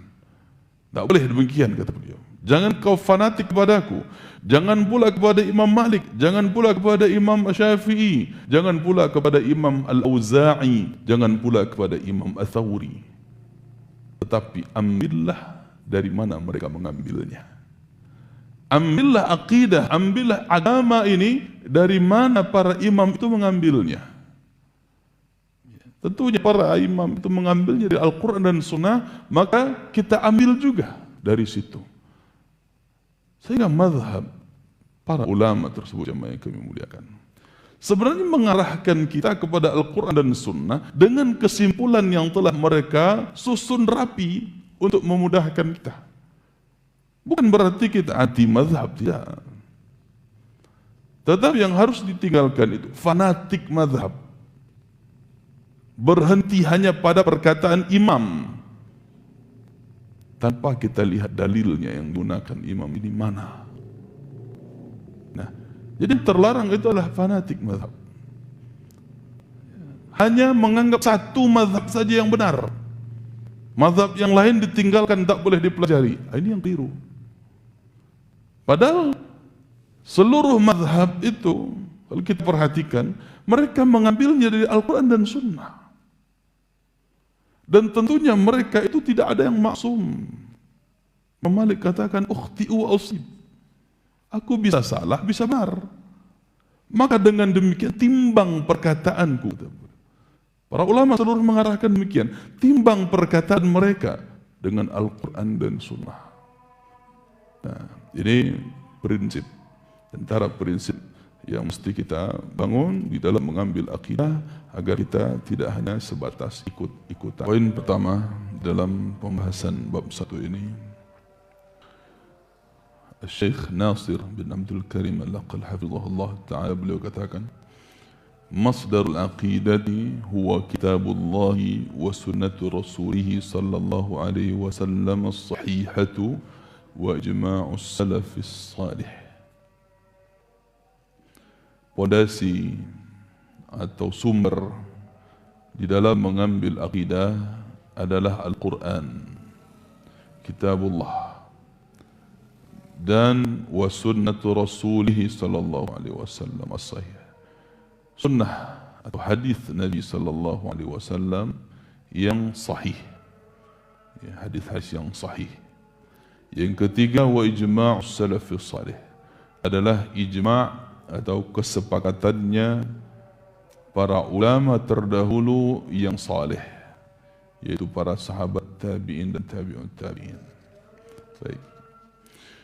Tak boleh demikian, kata beliau. Jangan kau fanatik kepadaku, jangan pula kepada Imam Malik, jangan pula kepada Imam Syafi'i, jangan pula kepada Imam Al-Auza'i, jangan pula kepada Imam Ats-Tsauri. Tetapi ambillah dari mana mereka mengambilnya. Ambillah akidah, ambillah agama ini dari mana para imam itu mengambilnya. Tentunya para imam itu mengambilnya dari Al-Quran dan Sunnah, maka kita ambil juga dari situ. Sehingga mazhab para ulama tersebut, jemaah yang kami muliakan, sebenarnya mengarahkan kita kepada Al-Quran dan Sunnah dengan kesimpulan yang telah mereka susun rapi untuk memudahkan kita. Bukan berarti kita anti mazhab, tidak. Tetapi yang harus ditinggalkan itu fanatik mazhab, berhenti hanya pada perkataan imam tanpa kita lihat dalilnya yang digunakan imam ini mana. Nah, jadi terlarang itu adalah fanatik mazhab. Hanya menganggap satu mazhab saja yang benar, mazhab yang lain ditinggalkan, tak boleh dipelajari. Ini yang keliru. Padahal seluruh mazhab itu, kalau kita perhatikan, mereka mengambilnya dari Al-Quran dan Sunnah. Dan tentunya mereka itu tidak ada yang maksum. Imam Malik katakan, ukhti'u wa usib. Aku bisa salah, bisa benar. Maka dengan demikian timbang perkataanku. Para ulama seluruh mengarahkan demikian. Timbang perkataan mereka dengan Al-Quran dan Sunnah. Nah, ini prinsip, antara prinsip yang mesti kita bangun di dalam mengambil akidah agar kita tidak hanya sebatas ikut-ikutan. Poin pertama dalam pembahasan bab 1 ini, Syekh Nasir bin Abdul Karim Al-Aqal hafizahullah ta'ala beliau katakan, Masdarul aqidati huwa kitabullahi wa sunnatu rasulih sallallahu alaihi wasallam as-sahihatu wa ijma'us salafis salih. Pondasi atau sumber di dalam mengambil akidah adalah Al-Quran, Kitabullah, dan wa sunnatu rasulih sallallahu alaihi wasallam as-sahih. Sunnah atau hadis Nabi sallallahu alaihi wasallam yang sahih, hadis-hadis yang sahih. Yang ketiga, wa ijma'us salafis salih, adalah ijma' atau kesepakatannya para ulama terdahulu yang saleh, yaitu para sahabat tabi'in dan tabi'un tabi'in. Baik,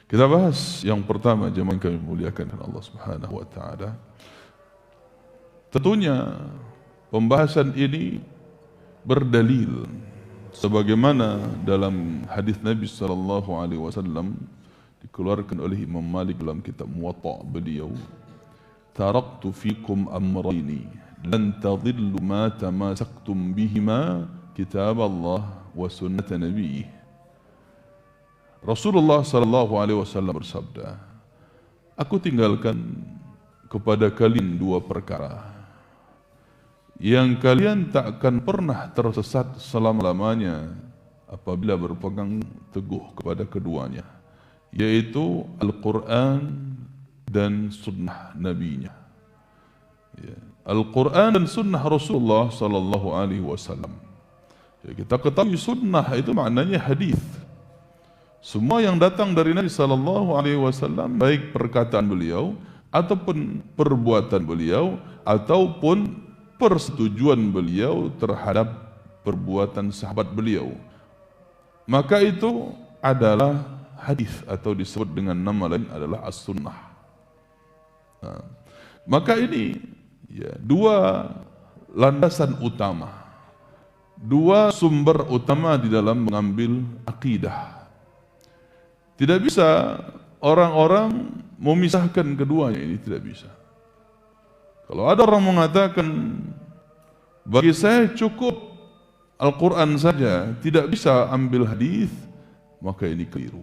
kita bahas yang pertama, jemaah yang kami muliakan Allah Subhanahu wa taala. Tentunya pembahasan ini berdalil sebagaimana dalam hadis Nabi sallallahu alaihi wasallam dikeluarkan oleh Imam Malik dalam kitab Muwatta beliau, taraktu fikum amrayni lan tadillu ma tamasaktum bihima kitab Allah wa sunnat Nabi. Rasulullah sallallahu alaihi wasallam bersabda, aku tinggalkan kepada kalian 2 perkara yang kalian tak akan pernah tersesat selama-lamanya apabila berpegang teguh kepada keduanya, yaitu Al-Quran dan sunnah nabinya. Al-Quran dan sunnah Rasulullah sallallahu alaihi wasallam. Kita ketahui sunnah itu maknanya hadis. Semua yang datang dari Nabi sallallahu alaihi wasallam, baik perkataan beliau ataupun perbuatan beliau ataupun persetujuan beliau terhadap perbuatan sahabat beliau, maka itu adalah hadis atau disebut dengan nama lain adalah as-sunnah. Nah, maka ini 2 landasan utama, 2 sumber utama di dalam mengambil akidah. Tidak bisa orang-orang memisahkan keduanya, ini tidak bisa. Kalau ada orang mengatakan bagi saya cukup Al-Quran saja, tidak bisa ambil hadis, maka ini keliru.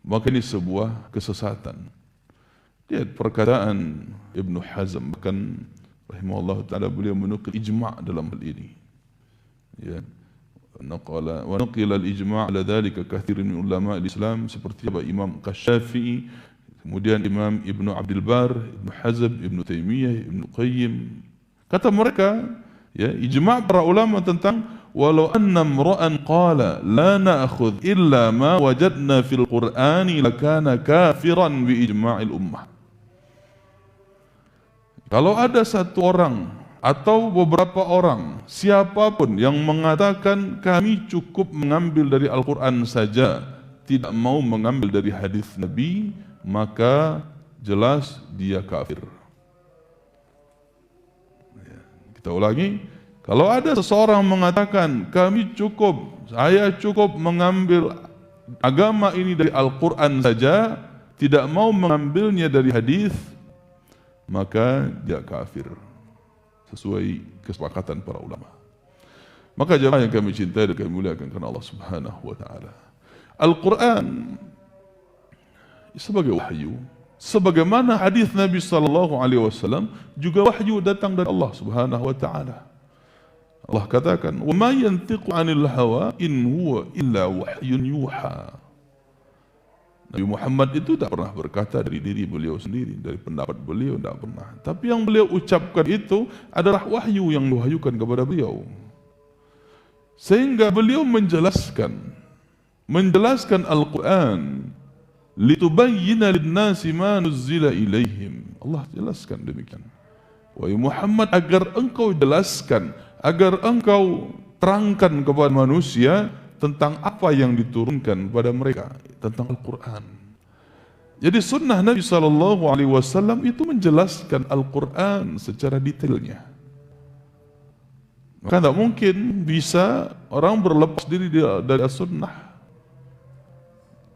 Maka ini sebuah kesesatan. Lihat perkataan Ibnu Hazm, bahkan rahimahullah ta'ala beliau menukil ijma' dalam hal ini. Ya. Wa nuqila al-ijma' ala dhalika katsirin min ulama al-Islam, seperti Imam Kasyafi'i, kemudian Imam Ibnu Abdul Bar, Ibnu Hazm, Ibnu Taimiyah, Ibnu Qayyim. Kata mereka, ya, ijma' para ulama tentang walau anna imra'an qala la na'khudh illa ma wajadna fil Qur'ani lakana kafiran bi ijma'il ummah. Kalau ada satu orang atau beberapa orang, siapapun yang mengatakan kami cukup mengambil dari Al-Quran saja, tidak mau mengambil dari hadis Nabi, maka jelas dia kafir. Kita ulangi, kalau ada seseorang mengatakan saya cukup mengambil agama ini dari Al-Quran saja, tidak mau mengambilnya dari hadis, maka dia kafir sesuai kesepakatan para ulama. Maka jemaah yang kami cintai dan kami muliakan karena Allah Subhanahu wa taala, Al-Quran sebagai wahyu, sebagaimana hadis Nabi sallallahu alaihi wasallam juga wahyu datang dari Allah Subhanahu wa taala. Allah katakan, "Wa ma yantiqu 'anil hawa in huwa illa wahyun yuha." Nabi Muhammad itu tak pernah berkata dari diri beliau sendiri, dari pendapat beliau, tak pernah. Tapi yang beliau ucapkan itu adalah wahyu yang diwahyukan kepada beliau. Sehingga beliau menjelaskan Al-Quran, litubayyina lin-nasi ma nuzzila ilaihim. Allah jelaskan demikian. Wahai Muhammad, agar engkau jelaskan, agar engkau terangkan kepada manusia tentang apa yang diturunkan pada mereka, tentang Al-Quran. Jadi sunnah Nabi SAW itu menjelaskan Al-Quran secara detailnya. Maka tidak mungkin bisa orang berlepas diri dari sunnah,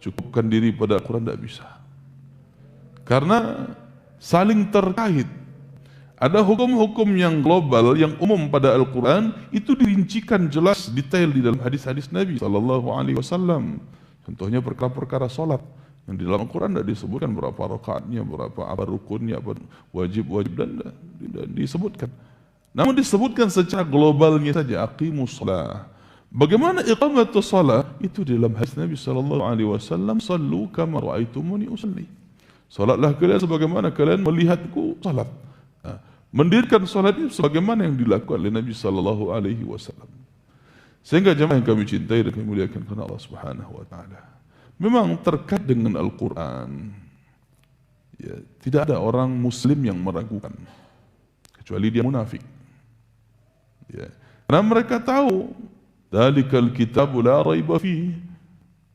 cukupkan diri pada Al-Quran, tidak bisa. Karena saling terkait. Ada hukum-hukum yang global, yang umum pada Al-Quran, itu dirincikan jelas detail di dalam hadis-hadis Nabi SAW. Contohnya perkara-perkara salat, yang di dalam Al-Quran tidak disebutkan berapa rakaatnya, apa rukunnya, apa wajib-wajib, dan disebutkan. Namun disebutkan secara globalnya saja, aqimus shalah. Bagaimana iqamatus shalah? Itu di dalam hadis Nabi SAW, sallu kama ra'aitumuni usalli. Salatlah kalian sebagaimana kalian melihatku salat. Mendirikan salat itu sebagaimana yang dilakukan oleh Nabi SAW. Sehingga jemaah yang kami cintai dan kami muliakan karena Allah Subhanahu wa taala, memang terkait dengan Al-Quran, ya, tidak ada orang Muslim yang meragukan kecuali dia munafik. Ya. Karena mereka tahu dalikal kitabu la raiba fihi,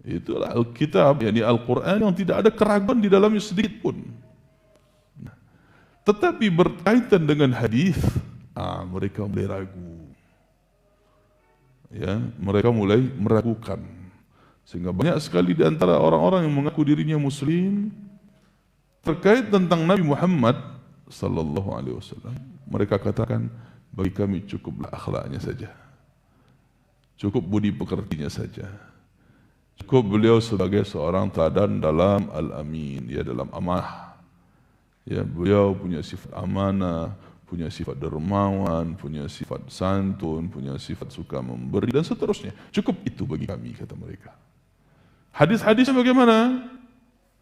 itulah Alkitab, yakni Al-Quran yang tidak ada keraguan di dalamnya sedikit pun. Nah, tetapi berkaitan dengan hadis, mereka mulai ragu. Ya, mereka mulai meragukan. Sehingga banyak sekali di antara orang-orang yang mengaku dirinya Muslim, terkait tentang Nabi Muhammad sallallahu alaihi wasallam, mereka katakan, bagi kami cukuplah akhlaknya saja, cukup budi pekertinya saja, cukup beliau sebagai seorang teladan dalam al-amin, ya, dalam amanah. Ya, beliau punya sifat amanah, punya sifat dermawan, punya sifat santun, punya sifat suka memberi, dan seterusnya. Cukup itu bagi kami, kata mereka. Hadis-hadisnya bagaimana?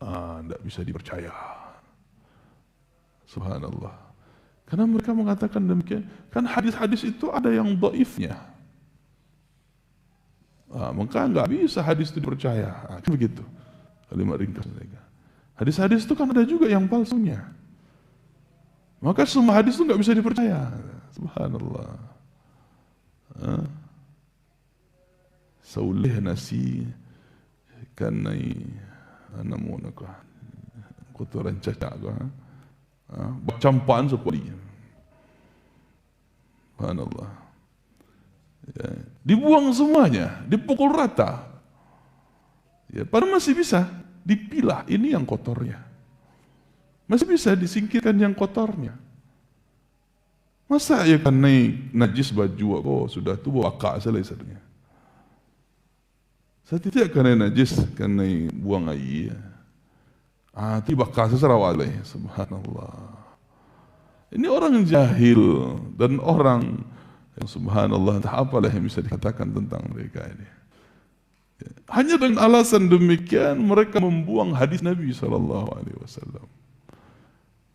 Tidak bisa dipercaya. Subhanallah. Karena mereka mengatakan demikian. Kan hadis-hadis itu ada yang dhaifnya. Maka nggak bisa hadis itu dipercaya. Kan begitu. Kalimat ringkas mereka. Hadis-hadis itu kan ada juga yang palsunya. Maka semua hadis itu nggak bisa dipercaya. Subhanallah. Saulih nasi kanai namun aku kotoran cacak aku, bercampaan sekali. Subhanallah. Ya, dibuang semuanya, dipukul rata. Ya, padahal masih bisa dipilah, ini yang kotornya. Masih bisa disingkirkan yang kotornya. Masa ya kan naik najis baju aku sudah tu bawa akak selesainya. Saya tidak kena najis, kena buang air. Tiba kasih serawalai. Subhanallah. Ini orang jahil dan orang yang subhanallah, entah apalah yang bisa dikatakan tentang mereka ini. Hanya dengan alasan demikian mereka membuang hadis Nabi SAW.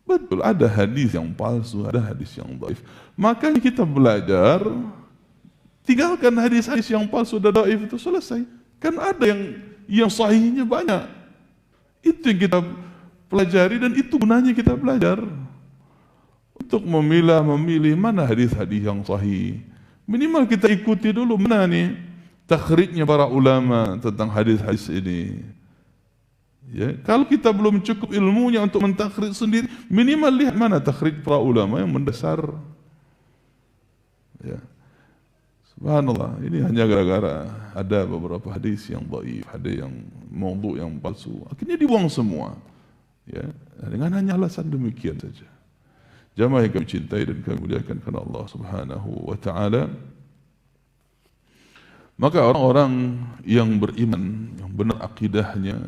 Betul, ada hadis yang palsu, ada hadis yang dhaif. Makanya kita belajar, tinggalkan hadis-hadis yang palsu dan dhaif itu, selesai. Kan ada yang sahihnya banyak. Itu yang kita pelajari dan itu gunanya kita belajar. Untuk memilih mana hadis-hadis yang sahih. Minimal kita ikuti dulu mana nih takhrijnya para ulama tentang hadis-hadis ini. Ya, kalau kita belum cukup ilmunya untuk mentakhrij sendiri, minimal lihat mana takhrij para ulama yang mendasar. Ya. Subhanallah, ini hanya gara-gara ada beberapa hadis yang dhaif, ada yang maudhu, yang palsu, akhirnya dibuang semua. Ya, dengan hanya alasan demikian saja. Jamaah yang kami cintai dan kami muliakan karena Allah Subhanahu wa taala. Maka orang-orang yang beriman, yang benar akidahnya,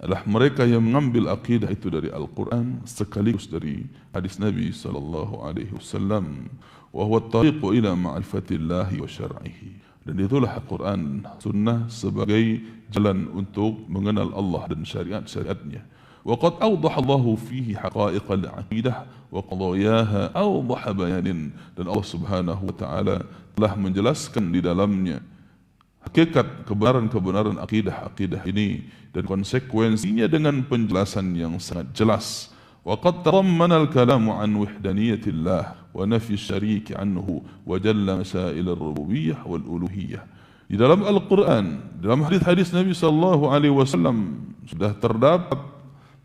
adalah mereka yang mengambil akidah itu dari Al-Quran sekaligus dari hadis Nabi sallallahu alaihi wasallam. Wa huwa at-tariqu ila ma'rifatillahi wa syar'ihi. Dan itulah Al-Quran, sunnah sebagai jalan untuk mengenal Allah dan syariat-syariatnya. Wa qad awdaha Allahu fihi haqa'iqal aqidah wa qadayaha awdaha bayanin. Dan Allah Subhanahu wa taala telah menjelaskan di dalamnya hakikat kebenaran-kebenaran akidah ini dan konsekuensinya dengan penjelasan yang sangat jelas. Wa qad tarammana al-kalamu an wahdaniyatillah wa nafi syariki anhu wa jalla masail ar-rububiyyah wal uluhiyyah. Di dalam Al-Quran, dalam hadis-hadis Nabi sallallahu alaihi wasallam sudah terdapat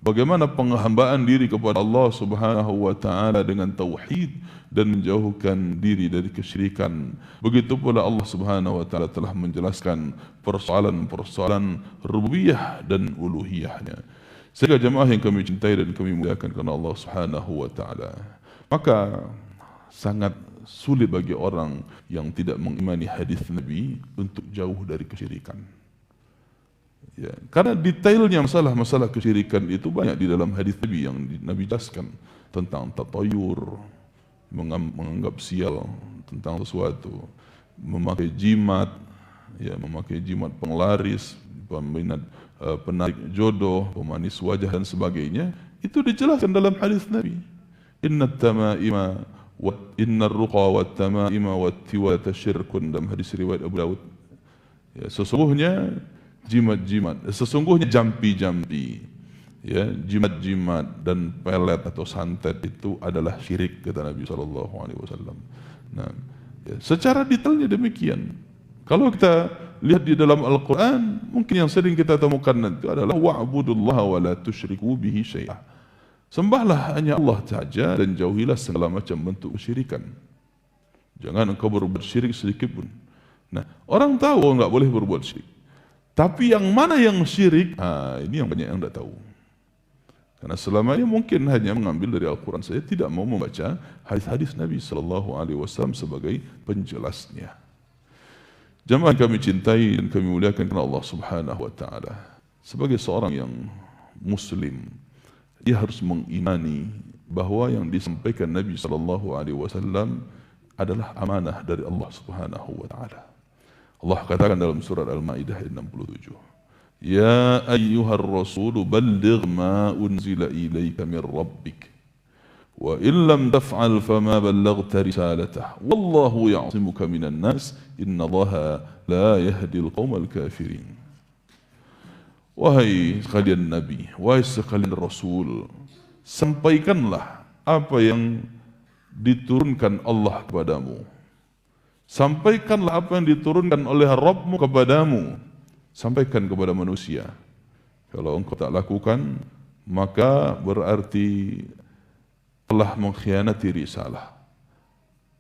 Bagaimana penghambaan diri kepada Allah Subhanahu wa taala dengan tauhid dan menjauhkan diri dari kesyirikan. Begitu pula Allah Subhanahu wa taala telah menjelaskan persoalan-persoalan rububiyah dan uluhiyahnya. Sehingga jemaah yang kami cintai dan kami muliakan karena Allah Subhanahu wa taala, maka sangat sulit bagi orang yang tidak mengimani hadis Nabi untuk jauh dari kesyirikan. Ya, karena detailnya masalah kesyirikan itu banyak di dalam hadis Nabi yang Nabi jelaskan tentang tatayur, menganggap sial tentang sesuatu, memakai jimat, ya, memakai jimat penglaris, penarik jodoh, pemanis wajah dan sebagainya. Itu dijelaskan dalam hadis Nabi. Innat tamaima wa innar ruqa wat tamaima wat tiwata syirkun, dalam hadis riwayat Abu Dawud. Ya, sesungguhnya jimat-jimat, sesungguhnya jampi-jampi, ya, jimat-jimat dan pelet atau santet itu adalah syirik, kata Nabi SAW. Nah, ya, secara detailnya demikian. Kalau kita lihat di dalam Al-Quran, mungkin yang sering kita temukan nanti adalah wa'budullaha wa la tusyriku bihi syai'ah. Sembahlah hanya Allah saja dan jauhilah segala macam bentuk kesyirikan. Jangan engkau berbuat syirik sedikit pun. Nah, orang tahu enggak boleh berbuat syirik. Tapi yang mana yang syirik, ini yang banyak yang tidak tahu. Karena selama ini mungkin hanya mengambil dari Al-Quran saja, tidak mau membaca hadis-hadis Nabi SAW sebagai penjelasnya. Jamaah kami cintai dan kami muliakan karena Allah Subhanahu wa taala. Sebagai seorang yang muslim, dia harus mengimani bahwa yang disampaikan Nabi SAW adalah amanah dari Allah Subhanahu wa taala. Allah katakan dalam surat Al-Maidah ayat 67, Ya ayyuhar rasulu balligh ma unzila ilaika min rabbik wa illam taf'al fama ballaghta risalatah wallahu ya'simuka minan nas innallaha la yahdil qaumal kafirin. Wahai sekalian Nabi, wahai sekalian Rasul, sampaikanlah apa yang diturunkan Allah kepadamu. Sampaikanlah apa yang diturunkan oleh Rabbmu kepadamu. Sampaikan kepada manusia. Kalau engkau tak lakukan, maka berarti telah mengkhianati risalah.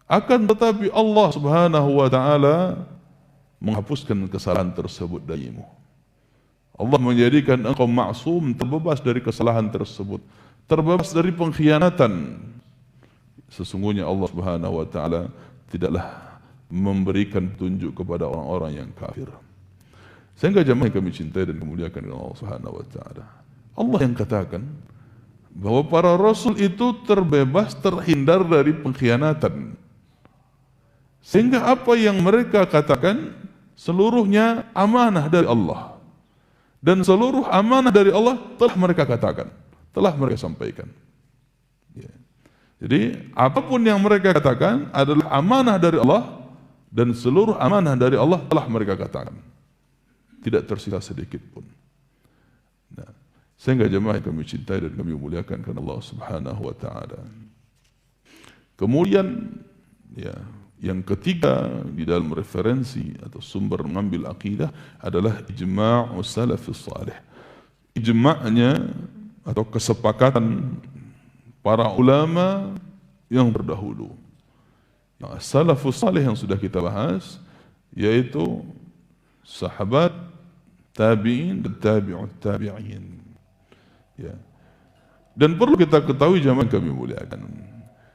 Akan tetapi Allah Subhanahu wa taala menghapuskan kesalahan tersebut darimu. Allah menjadikan engkau maksum, terbebas dari kesalahan tersebut, terbebas dari pengkhianatan. Sesungguhnya Allah Subhanahu wa taala tidaklah memberikan petunjuk kepada orang-orang yang kafir. Sehingga jemaah yang kami cintai dan kemuliakan dengan Allah Subhanahu wa taala, Allah yang katakan bahwa para rasul itu terbebas, terhindar dari pengkhianatan. Sehingga apa yang mereka katakan seluruhnya amanah dari Allah. Dan seluruh amanah dari Allah telah mereka katakan, telah mereka sampaikan. Ya. Jadi apapun yang mereka katakan adalah amanah dari Allah, dan seluruh amanah dari Allah telah mereka katakan. Tidak tersisa sedikit pun. Nah, sehingga jemaah yang kami cintai dan kami muliakan karena Allah Subhanahu wa taala. Kemudian, ya, yang ketiga di dalam referensi atau sumber mengambil akidah adalah ijma' salafus salih. Ijma'nya atau kesepakatan para ulama yang terdahulu. Salafus salih yang sudah kita bahas, yaitu sahabat, tabi'in dan tabi'ut tabi'in. Ya. Dan perlu kita ketahui jamaah kami muliakan,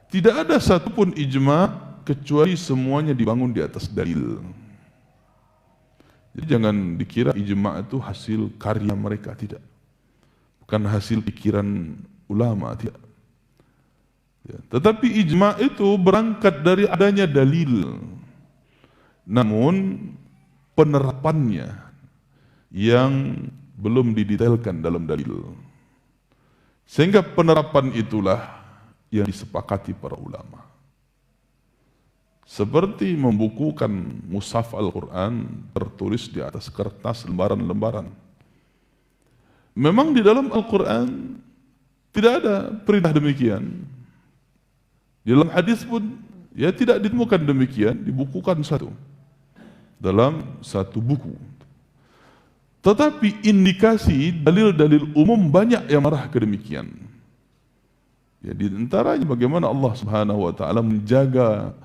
tidak ada satupun ijma' kecuali semuanya dibangun di atas dalil. Jadi jangan dikira ijma' itu hasil karya mereka, tidak. Bukan hasil pikiran ulama, tidak. Ya, tetapi ijma' itu berangkat dari adanya dalil. Namun penerapannya yang belum didetailkan dalam dalil. Sehingga penerapan itulah yang disepakati para ulama. Seperti membukukan mushaf Al-Quran tertulis di atas kertas lembaran-lembaran. Memang di dalam Al-Quran tidak ada perintah demikian. Di dalam hadis pun ya tidak ditemukan demikian, dibukukan satu dalam satu buku. Tetapi indikasi dalil-dalil umum banyak yang marah kedemikian. Ya, di antaranya bagaimana Allah Subhanahu wa taala menjaga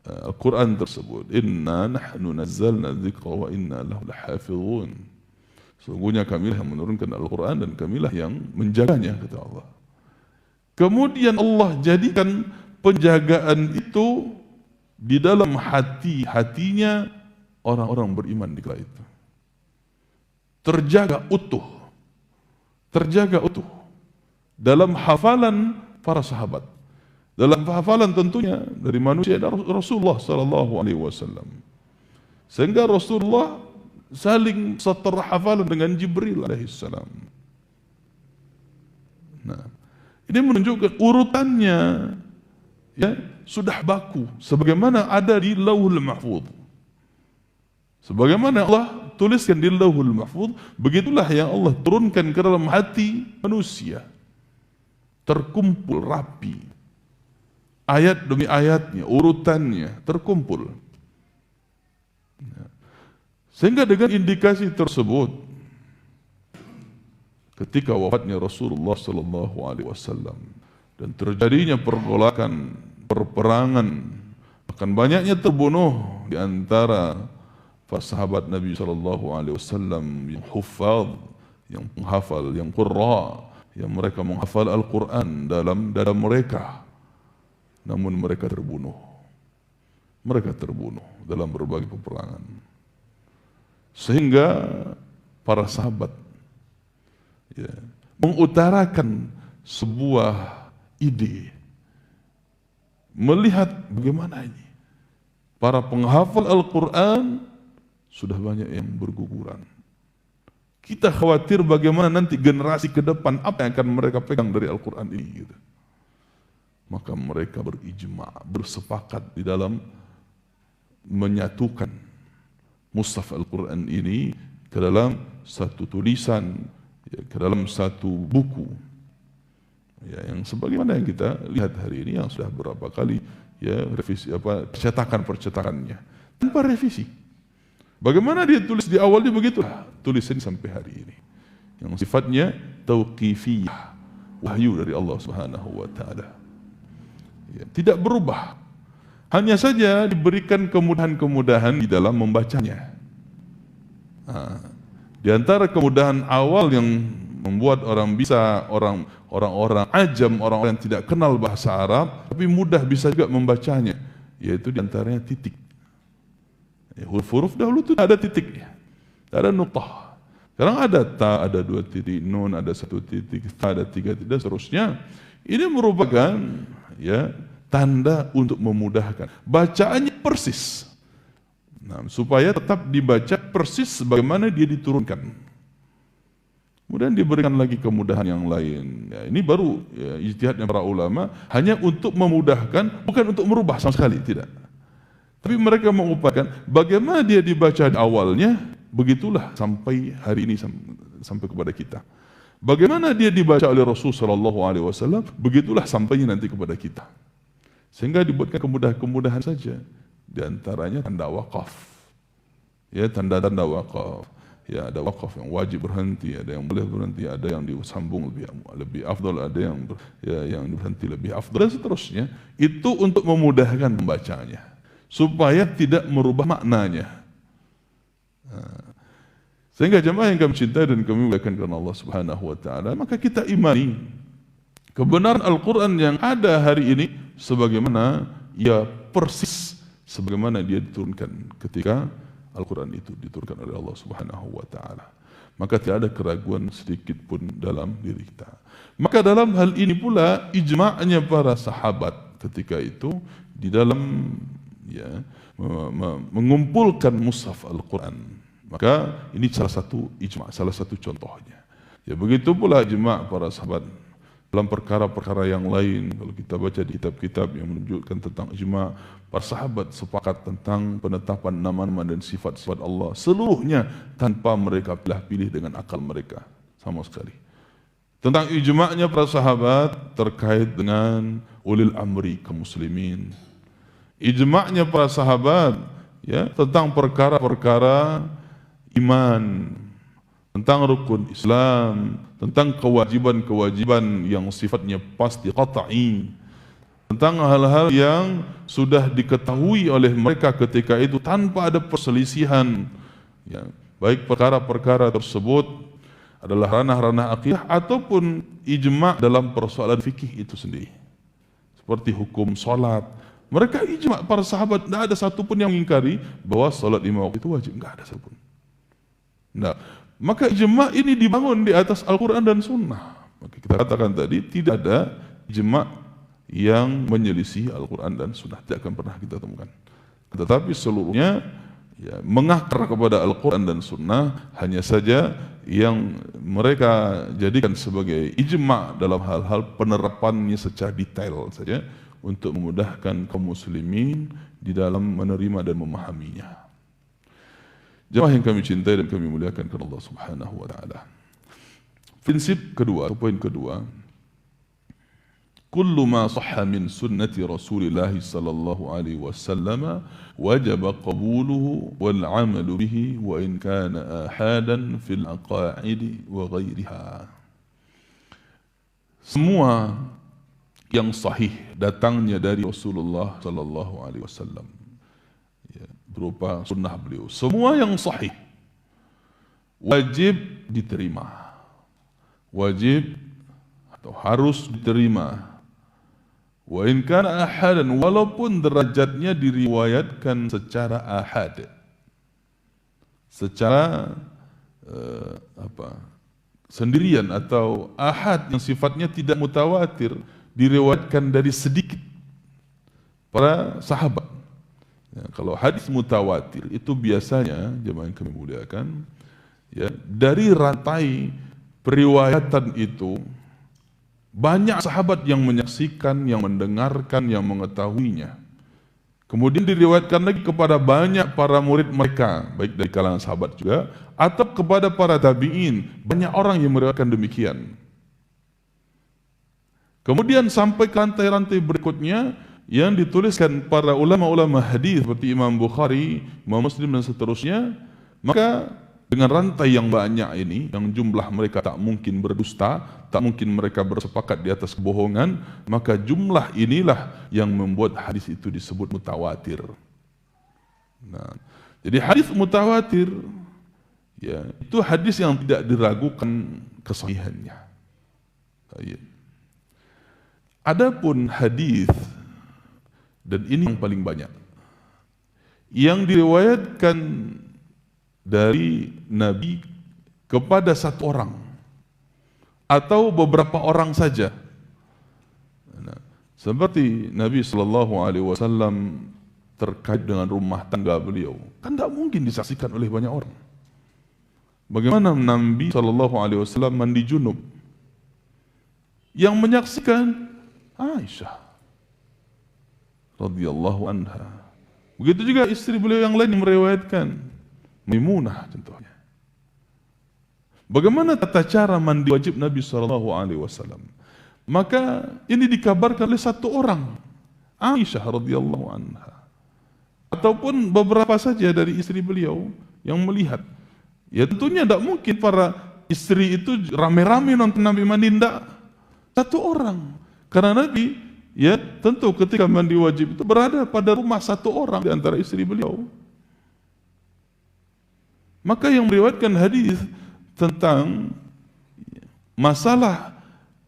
Al-Quran tersebut. Inna nahnu nazzalna dzikra wa inna lahu lahafizun. Sungguhnya kamilah yang menurunkan Al-Quran dan kamilah yang menjaganya, kata Allah. Kemudian Allah jadikan penjagaan itu di dalam hatinya orang-orang beriman di kala itu. Terjaga utuh dalam hafalan para sahabat, dalam hafalan tentunya dari manusia dan Rasulullah sallallahu alaihi wasallam, sehingga Rasulullah saling seter hafalan dengan Jibril alaihi salam. Nah, ini menunjukkan urutannya ya sudah baku sebagaimana ada di Lauhul Mahfuz. Sebagaimana Allah tuliskan di Lauhul Mahfuz, begitulah yang Allah turunkan ke dalam hati manusia. Terkumpul rapi. Ayat demi ayatnya, urutannya terkumpul. Sehingga dengan indikasi tersebut, ketika wafatnya Rasulullah sallallahu alaihi wasallam dan terjadinya pergolakan, perperangan, akan banyaknya terbunuh di antara para sahabat Nabi sallallahu alaihi wasallam yang huffaz, yang penghafal, yang qurra, yang mereka menghafal Al-Quran dalam dada mereka, namun mereka terbunuh. Mereka terbunuh dalam berbagai peperangan. Sehingga para sahabat ya, mengutarakan sebuah ide, melihat bagaimana ini para penghafal Al-Quran sudah banyak yang berguguran. Kita khawatir bagaimana nanti generasi ke depan apa yang akan mereka pegang dari Al-Quran ini gitu. Maka mereka berijma', bersepakat di dalam menyatukan mushaf Al-Quran ini ke dalam satu tulisan, ya, ke dalam satu buku. Ya, yang sebagaimana yang kita lihat hari ini, yang sudah berapa kali ya revisi percetakannya tanpa revisi. Bagaimana dia tulis di awalnya begitulah tulisan sampai hari ini, yang sifatnya tauqifiyah, wahyu dari Allah Subhanahu wa taala. Ya, tidak berubah. Hanya saja diberikan kemudahan-kemudahan di dalam membacanya. Di antara kemudahan awal yang membuat orang orang-orang ajam, orang-orang yang tidak kenal bahasa Arab tapi mudah bisa juga membacanya, yaitu di antaranya titik. Huruf-huruf dahulu itu ada titiknya, ada nuqtah. Sekarang ada ta, ada 2 titik, nun ada 1 titik, ta ada 3 titik, dan seterusnya. Ini merupakan ya tanda untuk memudahkan bacaannya persis. Nah, supaya tetap dibaca persis sebagaimana dia diturunkan. Kemudian diberikan lagi kemudahan yang lain. Ya, ini baru ya, ijtihadnya para ulama, hanya untuk memudahkan, bukan untuk merubah sama sekali, tidak. Tapi mereka mengupayakan bagaimana dia dibaca di awalnya, begitulah sampai hari ini sampai kepada kita. Bagaimana dia dibaca oleh Rasul sallallahu alaihi wasallam, begitulah sampainya nanti kepada kita. Sehingga dibuatkan kemudahan-kemudahan saja. Di antaranya tanda wakaf. Ya, tanda-tanda wakaf. Ya, ada wakaf yang wajib berhenti, ada yang boleh berhenti, ada yang disambung lebih afdal, ada yang yang berhenti lebih afdal, dan seterusnya. Itu untuk memudahkan membacanya, supaya tidak merubah maknanya. Sehingga jemaah yang kami cintai dan kami muliakan karena Allah Subhanahu wa taala, maka kita imani kebenaran Al-Quran yang ada hari ini sebagaimana ia persis sebagaimana dia diturunkan ketika Al-Quran itu diturunkan oleh Allah Subhanahu wa taala. Maka tidak ada keraguan sedikit pun dalam diri kita. Maka dalam hal ini pula ijma'nya para sahabat ketika itu di dalam ya mengumpulkan mushaf Al-Quran. Maka ini salah satu ijma', salah satu contohnya. Ya, begitu pula ijma' para sahabat dalam perkara-perkara yang lain. Kalau kita baca di kitab-kitab yang menunjukkan tentang ijma', para sahabat sepakat tentang penetapan nama-nama dan sifat-sifat Allah seluruhnya tanpa mereka pilih-pilih dengan akal mereka sama sekali. Tentang ijma'nya para sahabat terkait dengan ulil amri kaum muslimin. Ijma'nya para sahabat ya tentang perkara-perkara iman, tentang rukun Islam, tentang kewajiban-kewajiban yang sifatnya pasti qat'i, tentang hal-hal yang sudah diketahui oleh mereka ketika itu tanpa ada perselisihan, ya, baik perkara-perkara tersebut adalah ranah-ranah akidah ataupun ijma' dalam persoalan fikih itu sendiri, seperti hukum salat. Mereka ijma' para sahabat, tidak ada satupun yang mengingkari bahwa salat 5 waktu itu wajib, tidak ada satupun. Nah, maka ijma' ini dibangun di atas Al-Quran dan Sunnah. Maka kita katakan tadi tidak ada ijma' yang menyelisih Al-Quran dan Sunnah, tidak akan pernah kita temukan. Tetapi seluruhnya ya, mengakar kepada Al-Quran dan Sunnah, hanya saja yang mereka jadikan sebagai ijma' dalam hal-hal penerapannya secara detail saja untuk memudahkan kaum muslimin di dalam menerima dan memahaminya. Jemaah yang kami cintai dan kami muliakan karena Allah Subhanahu wa taala. Prinsip kedua, poin kedua, kullu ma sahha min sunnati Rasulillah sallallahu alaihi wasallam wajib qabuluhu wal 'amalu bihi wa in kana ahadan fil aqaid wa ghairiha. Semua yang sahih datangnya dari Rasulullah sallallahu alaihi wasallam, ya, berupa sunnah beliau, semua yang sahih wajib diterima, wajib atau harus diterima. Wa in kana ahadan, walaupun derajatnya diriwayatkan secara ahad, secara sendirian, atau ahad yang sifatnya tidak mutawatir, diriwayatkan dari sedikit para sahabat. Ya, kalau hadis mutawatir itu biasanya, jemaah yang kami muliakan, ya, dari rantai periwayatan itu banyak sahabat yang menyaksikan, yang mendengarkan, yang mengetahuinya. Kemudian diriwayatkan lagi kepada banyak para murid mereka, baik dari kalangan sahabat juga, atau kepada para tabi'in. Banyak orang yang meriwayatkan demikian. Kemudian sampai ke rantai-rantai berikutnya yang dituliskan para ulama-ulama hadis seperti Imam Bukhari, Imam Muslim dan seterusnya. Maka dengan rantai yang banyak ini, yang jumlah mereka tak mungkin berdusta, tak mungkin mereka bersepakat di atas kebohongan, maka jumlah inilah yang membuat hadis itu disebut mutawatir. Nah, jadi hadis mutawatir, ya, itu hadis yang tidak diragukan kesahihannya. Adapun hadis, dan ini yang paling banyak, yang diriwayatkan dari Nabi kepada satu orang atau beberapa orang saja. Nah, seperti Nabi SAW terkait dengan rumah tangga beliau, kan tidak mungkin disaksikan oleh banyak orang. Bagaimana Nabi SAW mandi junub? Yang menyaksikan Aisyah radhiyallahu anha. Begitu juga istri beliau yang lain yang meriwayatkan, Maimunah contohnya. Bagaimana tata cara mandi wajib Nabi SAW? Maka ini dikabarkan oleh satu orang, Aisyah radhiyallahu anha, ataupun beberapa saja dari istri beliau yang melihat. Ya tentunya tidak mungkin para istri itu rame-rame nonton Nabi mandi, tidak. Satu orang. Karena Nabi, ya tentu ketika mandi wajib itu berada pada rumah satu orang di antara istri beliau. Maka yang meriwayatkan hadis tentang masalah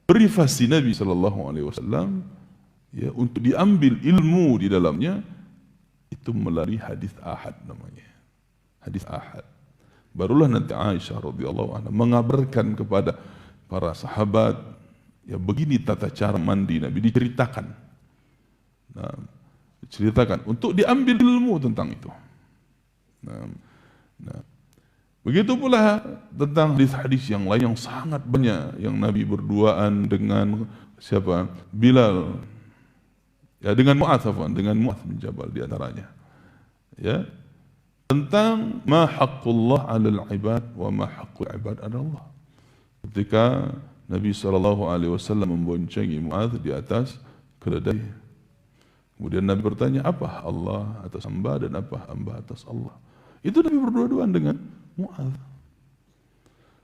privasi Nabi SAW, ya, untuk diambil ilmu di dalamnya, itu melalui hadis ahad namanya. Hadis ahad. Barulah nanti Aisyah radhiyallahu anha mengabarkan kepada para sahabat, ya begini tata cara mandi Nabi, diceritakan. Nah, diceritakan untuk diambil ilmu tentang itu. Nah, begitu pula tentang hadis-hadis yang lain yang sangat banyak, yang Nabi berduaan dengan siapa? Bilal. Ya, dengan Mu'adz bin Jabal di antaranya. Ya. Tentang ma haqqullah 'alal 'ibad wa ma haqqul 'ibad 'ala Allah. Ketika Nabi SAW memboncengi Mu'adz di atas keledai. Kemudian Nabi bertanya, apa Allah atas hamba dan apa hamba atas Allah? Itu Nabi berdua-duaan dengan Mu'adz.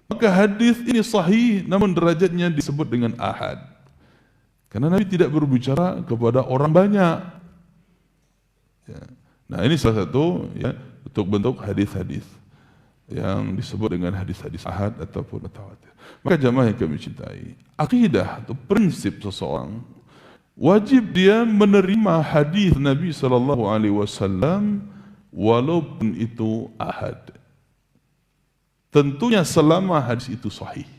maka hadis ini sahih namun derajatnya disebut dengan ahad. Karena Nabi tidak berbicara kepada orang banyak. Ya. Nah ini salah satu ya, bentuk hadis-hadis yang disebut dengan hadis-hadis ahad ataupun mutawatir. Maka jamaah yang kami cintai, akidah atau prinsip seseorang wajib dia menerima hadis Nabi SAW walaupun itu ahad. Tentunya selama hadis itu sahih.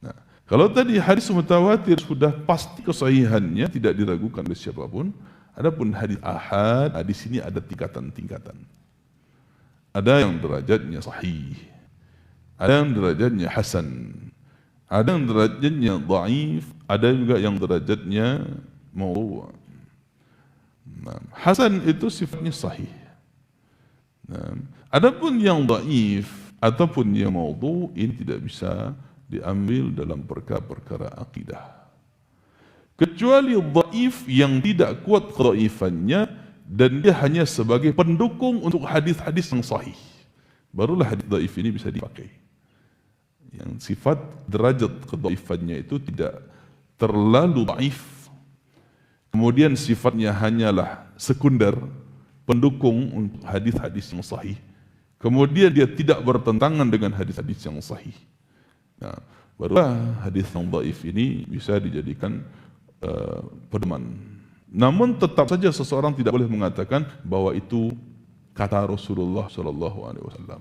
Nah, kalau tadi hadis mutawatir sudah pasti kesahihannya tidak diragukan oleh siapapun. Adapun hadis ahad, hadis ini ada tingkatan-tingkatan. Ada yang derajatnya sahih, ada yang derajatnya hasan, ada yang derajatnya dhaif, ada juga yang derajatnya maudhu'. Nah, hasan itu sifatnya sahih. Nah, adapun yang dhaif ataupun yang maudhu' ini tidak bisa diambil dalam perkara-perkara akidah. Kecuali dhaif yang tidak kuat kedhaifannya dan dia hanya sebagai pendukung untuk hadis-hadis yang sahih. Barulah hadis dhaif ini bisa dipakai. Yang sifat derajat kedhaifannya itu tidak terlalu dhaif. Kemudian sifatnya hanyalah sekunder, pendukung untuk hadis-hadis yang sahih. Kemudian dia tidak bertentangan dengan hadis-hadis yang sahih. Nah, barulah hadis yang dhaif ini bisa dijadikan pedoman. Namun tetap saja seseorang tidak boleh mengatakan bahwa itu kata Rasulullah SAW.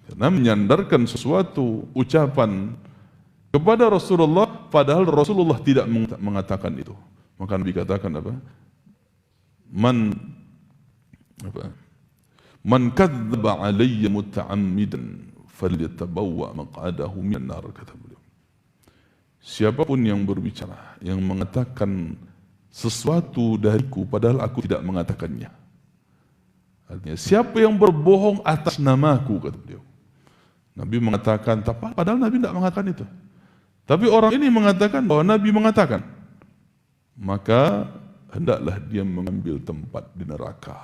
Karena menyandarkan sesuatu ucapan kepada Rasulullah, padahal Rasulullah tidak mengatakan itu. Maka Nabi katakan apa? Man kadzdzaba alayya muta'ammidan falyatabawwa maq'adahu minan nar, kata beliau. Siapapun yang berbicara, yang mengatakan sesuatu dariku padahal aku tidak mengatakannya. Artinya siapa yang berbohong atas namaku, kata beliau. Nabi mengatakan, padahal Nabi tidak mengatakan itu. Tapi orang ini mengatakan bahwa Nabi mengatakan, maka hendaklah dia mengambil tempat di neraka.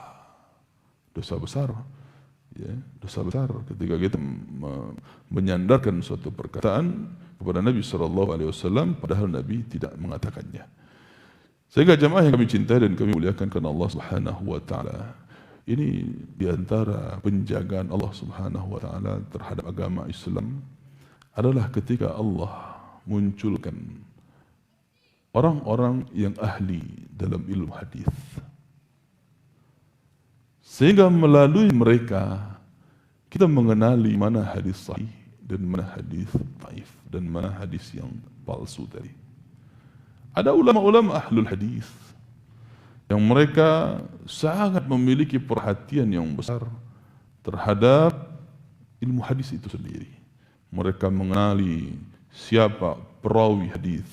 Dosa besar. Ya, dosa besar ketika kita menyandarkan suatu perkataan kepada Nabi SAW padahal Nabi tidak mengatakannya. Sehingga jamaah yang kami cintai dan kami muliakan karena Allah Subhanahu wa taala, ini diantara penjagaan Allah Subhanahu wa taala terhadap agama Islam adalah ketika Allah munculkan orang-orang yang ahli dalam ilmu hadis. Sehingga melalui mereka kita mengenali mana hadis sahih dan mana hadis dhaif dan mana hadis yang palsu tadi. Ada ulama-ulama ahlul hadis yang mereka sangat memiliki perhatian yang besar terhadap ilmu hadis itu sendiri. Mereka mengenali siapa perawi hadis,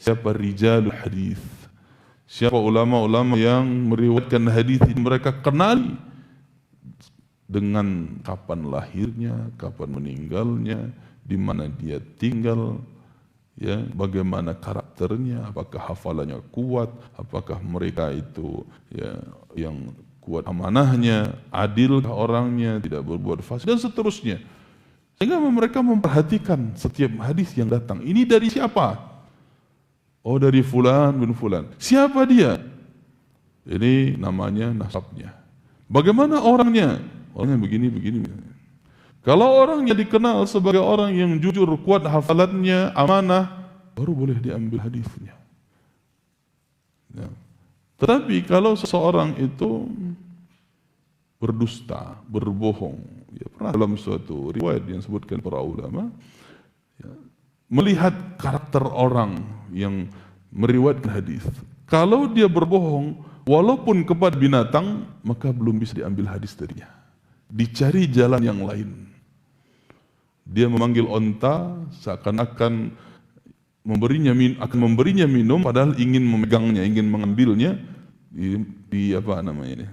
siapa rijalul hadis, siapa ulama-ulama yang meriwayatkan hadis ini mereka kenali dengan kapan lahirnya, kapan meninggalnya, di mana dia tinggal, ya, bagaimana karakternya, apakah hafalannya kuat, apakah mereka itu ya yang kuat amanahnya, adilkah orangnya, tidak berbuat fasik dan seterusnya. Sehingga mereka memperhatikan setiap hadis yang datang. Ini dari siapa? Oh, dari fulan bin fulan. Siapa dia? Ini namanya nasabnya. Bagaimana orangnya? Orangnya begini, begini. Kalau orangnya dikenal sebagai orang yang jujur, kuat hafalannya, amanah, baru boleh diambil hadisnya. Ya. Tetapi kalau seseorang itu berdusta, berbohong, ya, pernah dalam suatu riwayat yang disebutkan para ulama, ya, melihat karakter orang yang meriwayatkan hadis. Kalau dia berbohong, walaupun kepada binatang, maka belum bisa diambil hadis darinya. Dicari jalan yang lain. Dia memanggil onta seakan-akan akan memberinya minum, padahal ingin memegangnya, ingin mengambilnya di apa namanya ini,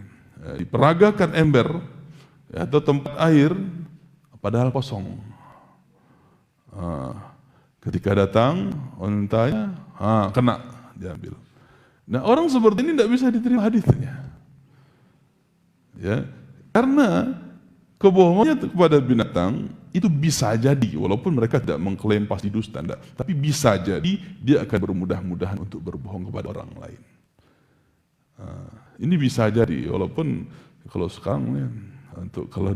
diperagakan ember ya, atau tempat air, padahal kosong. Ketika datang ontanya, kena, diambil. Nah, orang seperti ini tidak bisa diterima hadisnya, ya, karena kebohongannya kepada binatang itu bisa jadi, walaupun mereka tidak mengklaim pasti dusta, tapi bisa jadi dia akan bermudah-mudahan untuk berbohong kepada orang lain. Ini bisa jadi, walaupun kalau sekarang ya, untuk kalau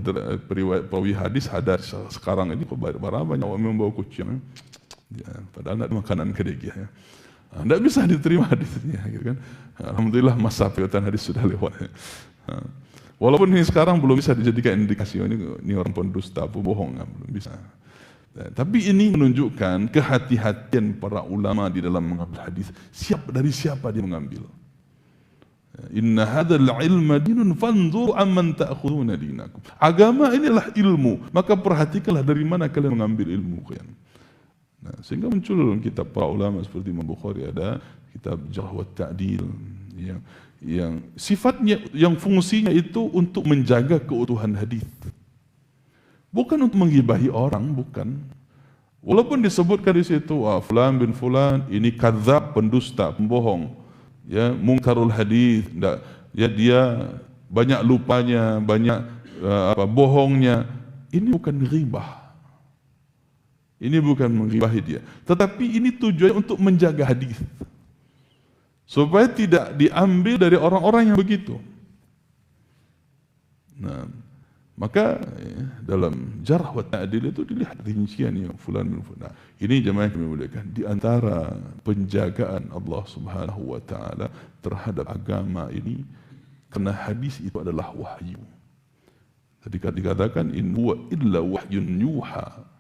perawi hadis ada sekarang ini berapa banyak orang membawa kucing, ya, padahal tidak makanan ke dia. Ya. Tidak bisa diterima hadisnya, gitu kan? Alhamdulillah masa periwayatan hadis sudah lewat. Ya. Walaupun ini sekarang belum bisa dijadikan indikasi ini orang pendusta, pembohong, belum bisa. Tapi ini menunjukkan kehati-hatian para ulama di dalam mengambil hadis. Dari siapa dia mengambil? Inna hadzal ilma dinun fanzur amman ta'khuduna dinakum. Agama inilah ilmu, maka perhatikanlah dari mana kalian mengambil ilmu kalian. Nah, sehingga muncul kitab para ulama seperti Imam Bukhari, ada kitab Jarh wa Ta'dil yang sifatnya, yang fungsinya itu untuk menjaga keutuhan hadis. Bukan untuk menggibahi orang, bukan. Walaupun disebutkan di situ, fulan bin fulan ini kadzab, pendusta, pembohong, ya, mungkarul hadis, ya dia banyak lupanya, banyak bohongnya. Ini bukan ghibah. Ini bukan menggibahi dia, tetapi ini tujuannya untuk menjaga hadis, supaya tidak diambil dari orang-orang yang begitu. Nah, maka dalam Jarh wa Ta'dil itu dilihat rincian yang fulan bin fulan. Ini jemaah yang kami muliakan, di antara penjagaan Allah Subhanahu wa taala terhadap agama ini, karena hadis itu adalah wahyu. Tadi dikatakan in huwa illa wahyun yuha.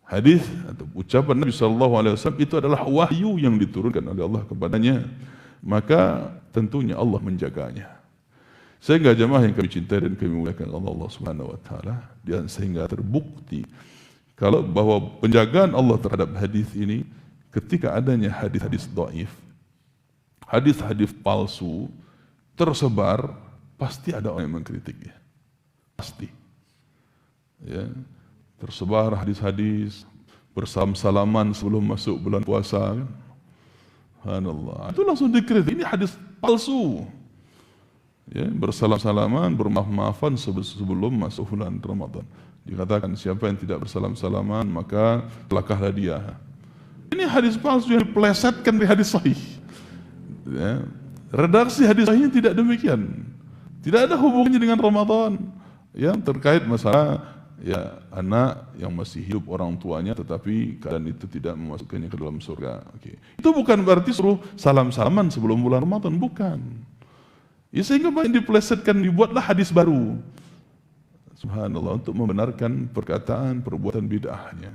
Hadis atau ucapan Nabi SAW itu adalah wahyu yang diturunkan oleh Allah kepadanya. Maka tentunya Allah menjaganya. Sehingga jemaah yang kami cintai dan kami muliakan Allah Subhanahu wa taala, dan sehingga terbukti kalau bahwa penjagaan Allah terhadap hadis ini, ketika adanya hadis-hadis dhaif, hadis-hadis palsu tersebar, pasti ada orang yang mengkritiknya. Pasti. Ya. Tersebar hadis-hadis bersalam-salaman sebelum masuk bulan puasa, kan? Subhanallah. Itu langsung dikritik, ini hadis palsu. Ya, bersalam-salaman, bermaaf-maafan sebelum masuk bulan Ramadan. Dikatakan siapa yang tidak bersalam-salaman maka celakalah dia. Ini hadis palsu yang dipelesetkan di hadis sahih. Ya. Redaksi hadis sahihnya tidak demikian. Tidak ada hubungannya dengan Ramadan. Yang terkait masalah ya anak yang masih hidup orang tuanya tetapi keadaan itu tidak memasukkannya ke dalam surga. Itu bukan berarti suruh salam-salaman sebelum bulan Ramadan, bukan. Ya, sehingga banyak dipelesetkan, dibuatlah hadis baru. Subhanallah, untuk membenarkan perkataan perbuatan bid'ahnya.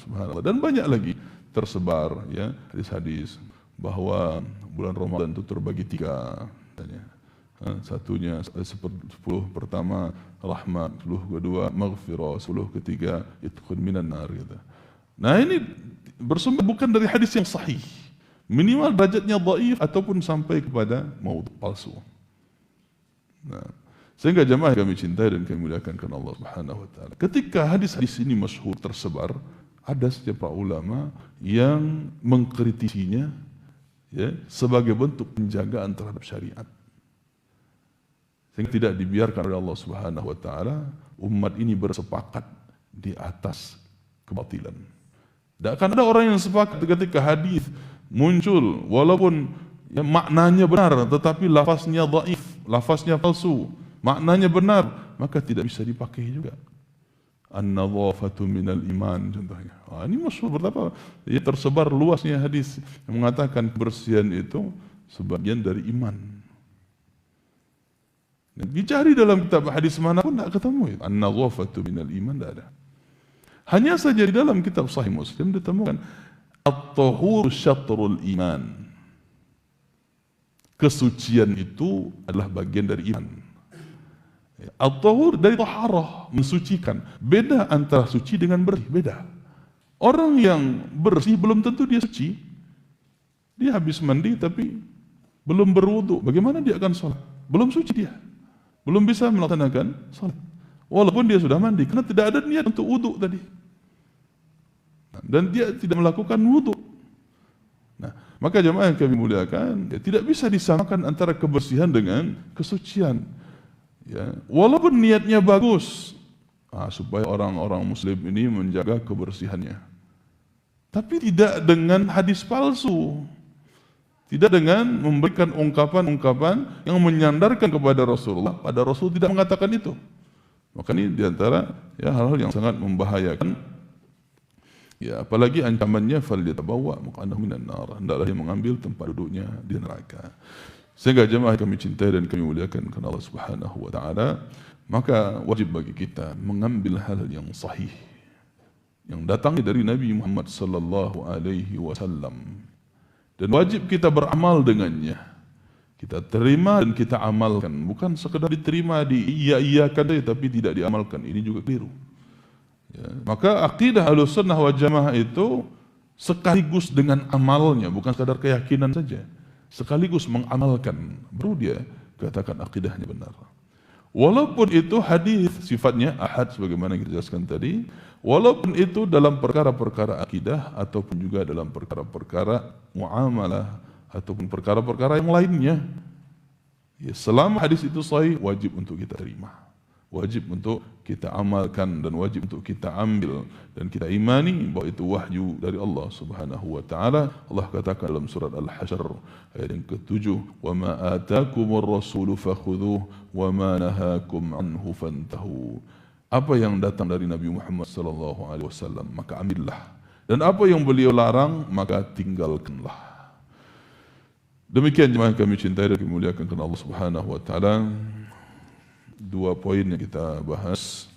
Subhanallah, dan banyak lagi tersebar ya hadis-hadis bahwa bulan Ramadan itu terbagi 3. Satunya 10 pertama rahmat, 10 kedua maghfirah, 10 ketiga itqun minan nar, gitu. Nah, ini bersumber bukan dari hadis yang sahih, minimal derajatnya dhaif ataupun sampai kepada maudhu, palsu. Nah, sehingga jemaah kami cintai dan kami muliakan karena Allah Subhanahu wa taala, ketika hadis-hadis ini masyhur tersebar, ada sejumlah ulama yang mengkritisinya ya sebagai bentuk penjagaan terhadap syariat. Sehingga tidak dibiarkan oleh Allah Subhanahu wa taala umat ini bersepakat di atas kebatilan. Tidak akan ada orang yang sepakat ketika hadis muncul walaupun ya, maknanya benar tetapi lafaznya dhaif, lafaznya palsu, maknanya benar, maka tidak bisa dipakai juga. An-nadhafatu minal iman contohnya. Ini masyhur betapa ya, tersebar luasnya hadis yang mengatakan kebersihan itu sebagian dari iman. Dicari dalam kitab hadis manapun tidak ketemu. An-nadhafatu minal iman tidak ada. Hanya saja di dalam kitab Sahih Muslim ditemukan at-tahur syatrul iman. Kesucian itu adalah bagian dari iman. At-tahur dari taharah, mensucikan. Beda antara suci dengan bersih, beda. Orang yang bersih belum tentu dia suci. Dia habis mandi tapi belum berwudu. Bagaimana dia akan sholat? Belum suci dia. Belum bisa melaksanakan salat. Walaupun dia sudah mandi, karena tidak ada niat untuk wudu tadi. Dan dia tidak melakukan wudu. Nah, maka jemaah yang kami muliakan, ya, tidak bisa disamakan antara kebersihan dengan kesucian. Ya, walaupun niatnya bagus, supaya orang-orang muslim ini menjaga kebersihannya. Tapi tidak dengan hadis palsu. Tidak dengan memberikan ungkapan-ungkapan yang menyandarkan kepada Rasulullah, pada Rasul tidak mengatakan itu. Maka ini diantara hal-hal yang sangat membahayakan. Ya, apalagi ancamannya falyatabawwa maq'adahu minan nar. Hendaklah dia mengambil tempat duduknya di neraka. Sehingga jemaah kami cintai dan kami muliakan karena Allah Subhanahu wa taala, maka wajib bagi kita mengambil hal yang sahih yang datang dari Nabi Muhammad sallallahu alaihi wasallam. Dan wajib kita beramal dengannya. Kita terima dan kita amalkan. Bukan sekadar diterima, iya-iyakan saja tapi tidak diamalkan. Ini juga keliru. Ya. Maka akidah Ahlussunnah wal Jamaah itu sekaligus dengan amalnya. Bukan sekadar keyakinan saja. Sekaligus mengamalkan. Baru dia katakan akidahnya benar. Walaupun itu hadis sifatnya ahad sebagaimana kita jelaskan tadi, walaupun itu dalam perkara-perkara akidah ataupun juga dalam perkara-perkara muamalah ataupun perkara-perkara yang lainnya, ya, selama hadis itu sahih wajib untuk kita terima, wajib untuk kita amalkan dan wajib untuk kita ambil dan kita imani bahwa itu wahyu dari Allah Subhanahu wa taala. Allah katakan dalam surat Al-Hasyr ayat yang ke-7, "Wa ma ataakumur rasulu fakhudhuhu wa ma nahakum anhu fantahu." Apa yang datang dari Nabi Muhammad sallallahu alaihi wasallam maka ambillah, dan apa yang beliau larang maka tinggalkanlah. Demikian jemaah kami cintai dan dimuliakan karena Allah Subhanahu wa taala. Dua poin yang kita bahas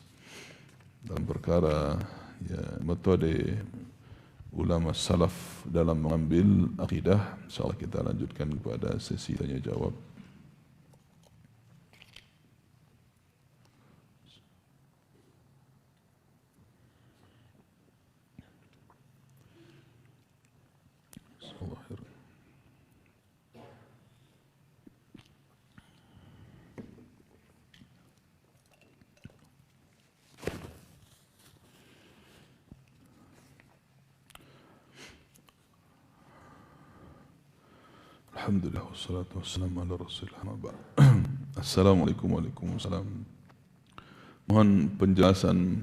dalam perkara metode ulama salaf dalam mengambil akidah. Insyaallah kita lanjutkan kepada sesi tanya jawab. Alhamdulillah wassalatu wassalamu ala Rasulillah. Assalamualaikum warahmatullahi wabarakatuh. Mohon penjelasan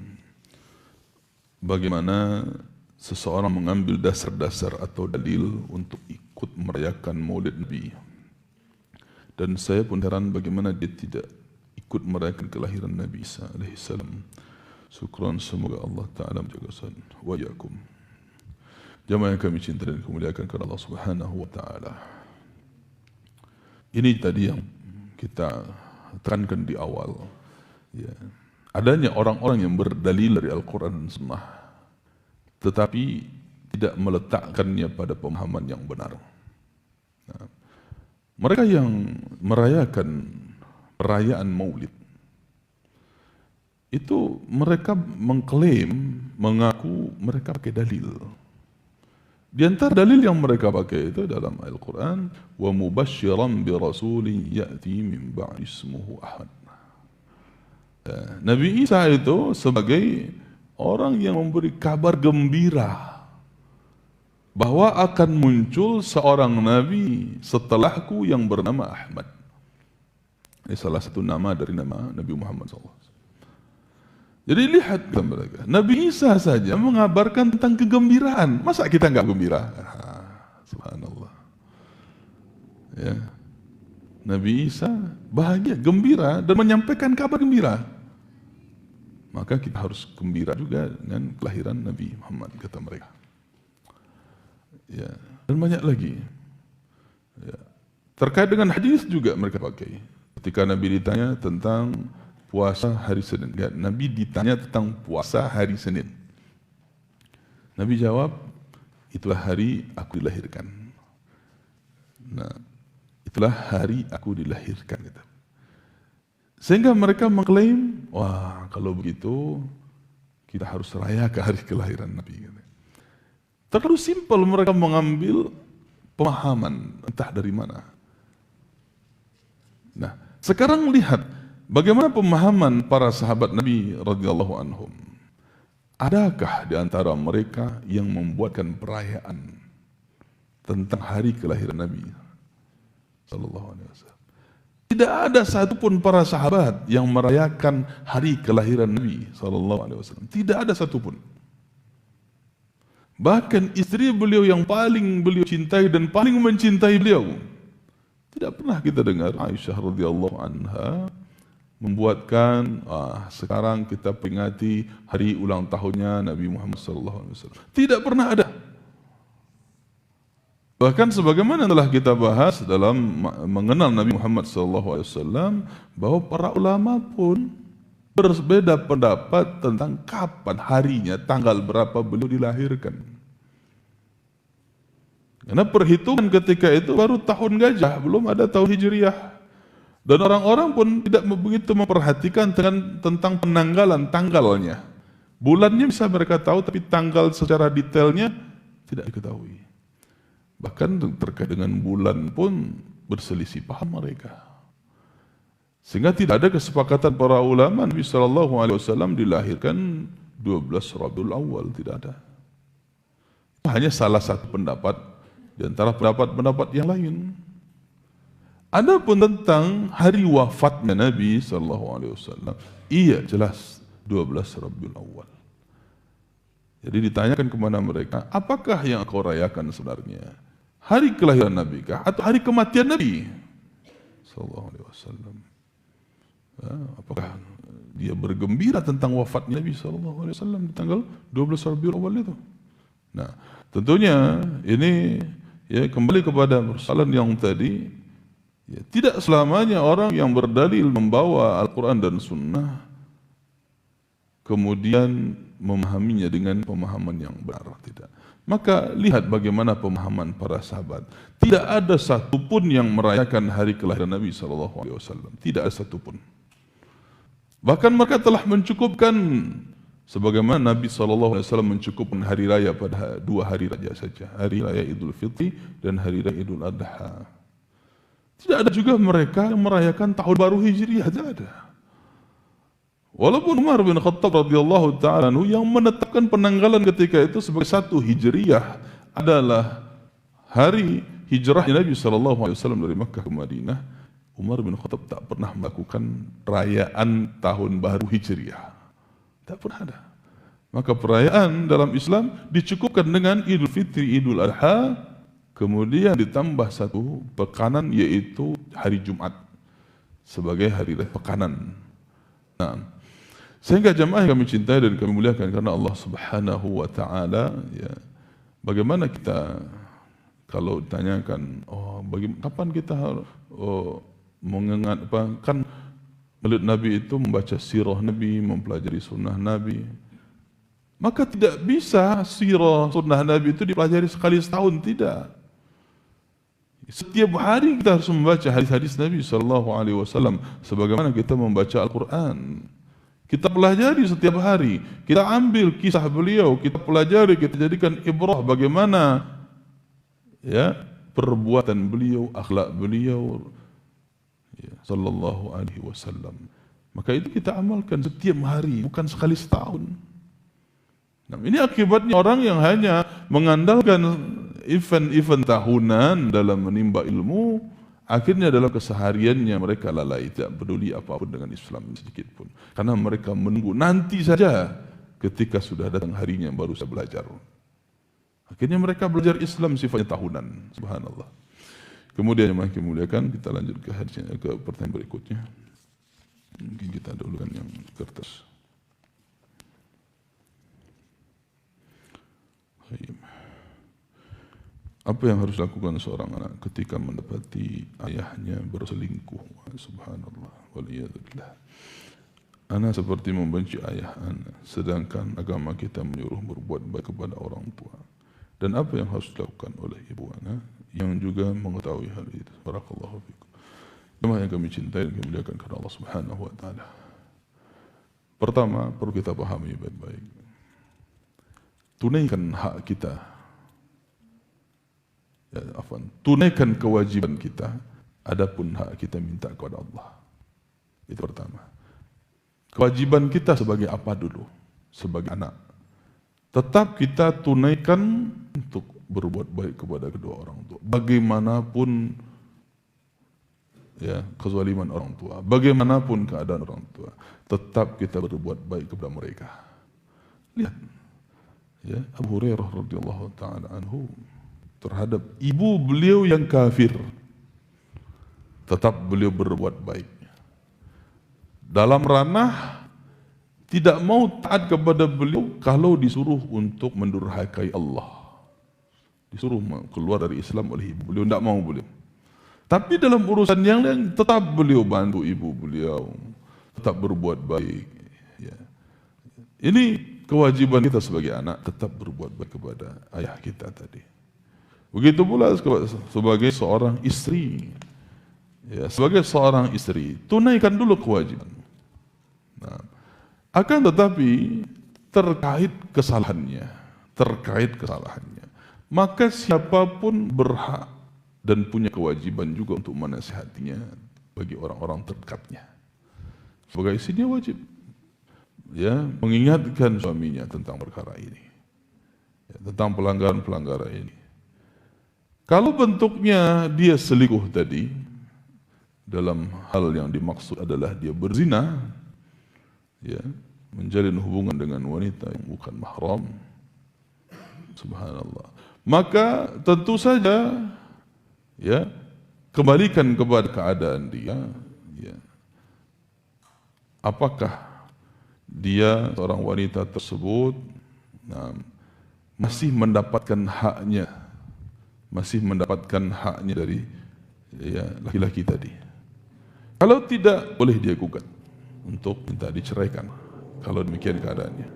bagaimana seseorang mengambil dasar-dasar atau dalil untuk ikut merayakan Maulid Nabi. Dan saya pun heran bagaimana dia tidak ikut merayakan kelahiran Nabi Isa alaihi salam. Syukran, semoga Allah Ta'ala menjaga san wa yakum. Jamaah yang kami cintai dan kemuliakan kepada Allah Subhanahu wa taala. Ini tadi yang kita tekankan di awal. Ya. Adanya orang-orang yang berdalil dari Al-Quran dan Sunnah, tetapi tidak meletakkannya pada pemahaman yang benar. Nah, mereka yang merayakan perayaan Maulid, itu mereka mengklaim, mengaku mereka pakai dalil. Di antara dalil yang mereka pakai itu dalam Al-Quran, wa mubasysyiran bi rasulin ya'ti min ba'di ismuhu Ahmad. Nabi Isa itu sebagai orang yang memberi kabar gembira bahwa akan muncul seorang nabi setelahku yang bernama Ahmad. Ini salah satu nama dari nama Nabi Muhammad SAW. Jadi lihat mereka, Nabi Isa saja mengabarkan tentang kegembiraan. Masa kita enggak gembira? Subhanallah. Ya. Nabi Isa bahagia, gembira dan menyampaikan kabar gembira. Maka kita harus gembira juga dengan kelahiran Nabi Muhammad, kata mereka. Ya. Dan banyak lagi. Ya. Terkait dengan hadis juga mereka pakai. Ketika Nabi ditanya tentang puasa hari Senin. Nabi ditanya tentang puasa hari Senin. Nabi jawab, itulah hari aku dilahirkan. Nah, itulah hari aku dilahirkan. Sehingga mereka mengklaim, wah kalau begitu kita harus rayakan hari kelahiran Nabi. Terlalu simpel mereka mengambil pemahaman, entah dari mana. Nah, sekarang lihat bagaimana pemahaman para sahabat Nabi radhiyallahu anhum. Adakah di antara mereka yang membuatkan perayaan tentang hari kelahiran Nabi sallallahu alaihi wasallam? Tidak ada satupun para sahabat yang merayakan hari kelahiran Nabi SAW. Tidak ada satupun. Bahkan istri beliau yang paling beliau cintai dan paling mencintai beliau, tidak pernah kita dengar Aisyah radhiyallahu anha membuatkan sekarang kita peringati hari ulang tahunnya Nabi Muhammad SAW. Tidak pernah ada. Bahkan sebagaimana telah kita bahas dalam mengenal Nabi Muhammad SAW, bahwa para ulama pun berbeda pendapat tentang kapan harinya, tanggal berapa beliau dilahirkan. Karena perhitungan ketika itu baru tahun gajah, belum ada tahun Hijriah. Dan orang-orang pun tidak begitu memperhatikan tentang penanggalan, tanggalnya. Bulannya bisa mereka tahu, tapi tanggal secara detailnya tidak diketahui. Bahkan terkait dengan bulan pun berselisih paham mereka. Sehingga tidak ada kesepakatan para ulama Nabi SAW dilahirkan 12 Rabiul Awal, tidak ada. Hanya salah satu pendapat di antara pendapat-pendapat yang lain. Adapun tentang hari wafatnya Nabi SAW, iya jelas 12 Rabiul Awal. Jadi ditanyakan kepada mereka, apakah yang kau rayakan sebenarnya? Hari kelahiran Nabi kah? Atau hari kematian Nabi SAW? Apakah dia bergembira tentang wafatnya Nabi SAW di tanggal 12 Rabiul Awal itu? Nah, tentunya ini ya kembali kepada persoalan yang tadi, ya, tidak selamanya orang yang berdalil membawa Al-Quran dan Sunnah kemudian memahaminya dengan pemahaman yang benar, tidak. Maka lihat bagaimana pemahaman para sahabat. Tidak ada satupun yang merayakan hari kelahiran Nabi SAW. Tidak ada satupun. Bahkan mereka telah mencukupkan, sebagaimana Nabi SAW mencukupkan hari raya pada 2 hari raja saja. Hari raya Idul Fitri dan hari raya Idul Adha. Tidak ada juga mereka yang merayakan tahun baru Hijriah. Tidak ada. Walaupun Umar bin Khattab radhiyallahu ta'ala yang menetapkan penanggalan ketika itu sebagai 1 Hijriah adalah hari hijrah Nabi SAW dari Makkah ke Madinah, Umar bin Khattab tak pernah melakukan perayaan tahun baru Hijriah. Tak pernah ada. Maka perayaan dalam Islam dicukupkan dengan Idul Fitri, Idul Adha, kemudian ditambah 1 pekanan yaitu hari Jumat sebagai hari pekanan. Nah, sehingga jamaah yang kami cintai dan kami muliakan karena Allah Subhanahu wa taala, ya. Bagaimana kita kalau ditanyakan, kapan kita mengingat kan melihat Nabi itu membaca sirah Nabi, mempelajari sunnah Nabi. Maka tidak bisa sirah sunnah Nabi itu dipelajari sekali setahun, tidak. Setiap hari kita harus membaca hadis-hadis Nabi SAW sebagaimana kita membaca Al-Quran. Kita pelajari setiap hari, kita ambil kisah beliau, kita pelajari, kita jadikan ibrah bagaimana ya perbuatan beliau, akhlak beliau ya, sallallahu alaihi wasallam. Maka itu kita amalkan setiap hari, bukan sekali setahun. Nah, ini akibatnya orang yang hanya mengandalkan event-event tahunan dalam menimba ilmu, akhirnya dalam kesehariannya mereka lalai, tidak peduli apapun dengan Islam sedikit pun. Karena mereka menunggu nanti saja ketika sudah datang harinya baru saya belajar. Akhirnya mereka belajar Islam sifatnya tahunan. Subhanallah. Kemudian yang makin muliakan, kita lanjut ke pertanyaan berikutnya. Mungkin kita dahulukan yang kertas. Apa yang harus dilakukan seorang anak ketika mendapati ayahnya berselingkuh? Subhanallah, waliyadzubillah. Anak seperti membenci ayah anak, sedangkan agama kita menyuruh berbuat baik kepada orang tua. Dan apa yang harus dilakukan oleh ibu anak yang juga mengetahui hal itu? Barakallahu fikum. Jemaah yang kami cintai dan kami muliakan karena Allah Subhanahu wa taala. Pertama, perlu kita pahami baik-baik. Tunaikan hak kita. Tunaikan kewajiban kita, adapun hak kita minta kepada Allah. Itu pertama. Kewajiban kita sebagai apa dulu? Sebagai anak. Tetap kita tunaikan untuk berbuat baik kepada kedua orang tua. Bagaimanapun ya kezaliman orang tua, bagaimanapun keadaan orang tua, tetap kita berbuat baik kepada mereka. Lihat, ya Abu Hurairah radhiyallahu taala anhu terhadap ibu beliau yang kafir, tetap beliau berbuat baik. Dalam ranah tidak mau taat kepada beliau kalau disuruh untuk mendurhakai Allah. Disuruh keluar dari Islam oleh ibu beliau, tidak mau beliau. Tapi dalam urusan yang lain tetap beliau bantu ibu beliau, tetap berbuat baik. Ya. Ini kewajiban kita sebagai anak, tetap berbuat baik kepada ayah kita tadi. Begitu pula sebagai seorang istri. Ya, sebagai seorang istri, tunaikan dulu kewajiban. Nah, akan tetapi terkait kesalahannya, maka siapapun berhak dan punya kewajiban juga untuk menasihatinya bagi orang-orang terdekatnya. Sebagai istri dia wajib ya mengingatkan suaminya tentang perkara ini, ya, tentang pelanggaran-pelanggaran ini. Kalau bentuknya dia selingkuh tadi, dalam hal yang dimaksud adalah dia berzina, ya, menjalin hubungan dengan wanita yang bukan mahram, subhanallah, maka tentu saja ya kembalikan kepada keadaan dia, ya. Apakah dia seorang wanita tersebut masih mendapatkan haknya dari ya laki-laki tadi. Kalau tidak, boleh dia gugat untuk minta diceraikan kalau demikian keadaannya.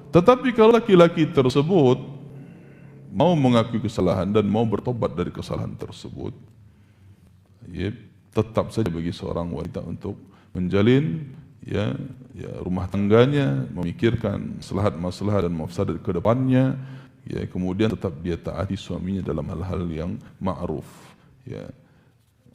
Tetapi kalau laki-laki tersebut mau mengakui kesalahan dan mau bertobat dari kesalahan tersebut, ya, tetap saja bagi seorang wanita untuk menjalin ya rumah tangganya, memikirkan maslahat dan mafsadat ke depannya, ya, kemudian tetap dia taati suaminya dalam hal-hal yang ma'ruf, ya.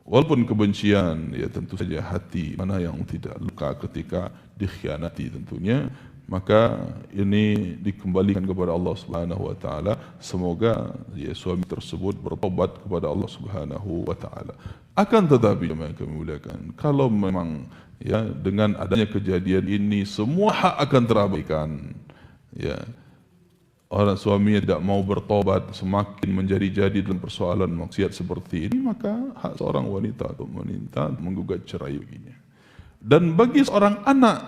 Walaupun kebencian, ya tentu saja hati mana yang tidak luka ketika dikhianati tentunya, maka ini dikembalikan kepada Allah Subhanahu wa taala. Semoga ya suami tersebut bertobat kepada Allah Subhanahu wa taala. Akan tetapi yang kami muliakan, kalau memang ya dengan adanya kejadian ini semua hak akan terabaikan, ya, orang suaminya tidak mau bertobat, semakin menjadi-jadi dalam persoalan maksiat seperti ini, maka hak seorang wanita untuk meminta menggugat cerai baginya. Dan bagi seorang anak,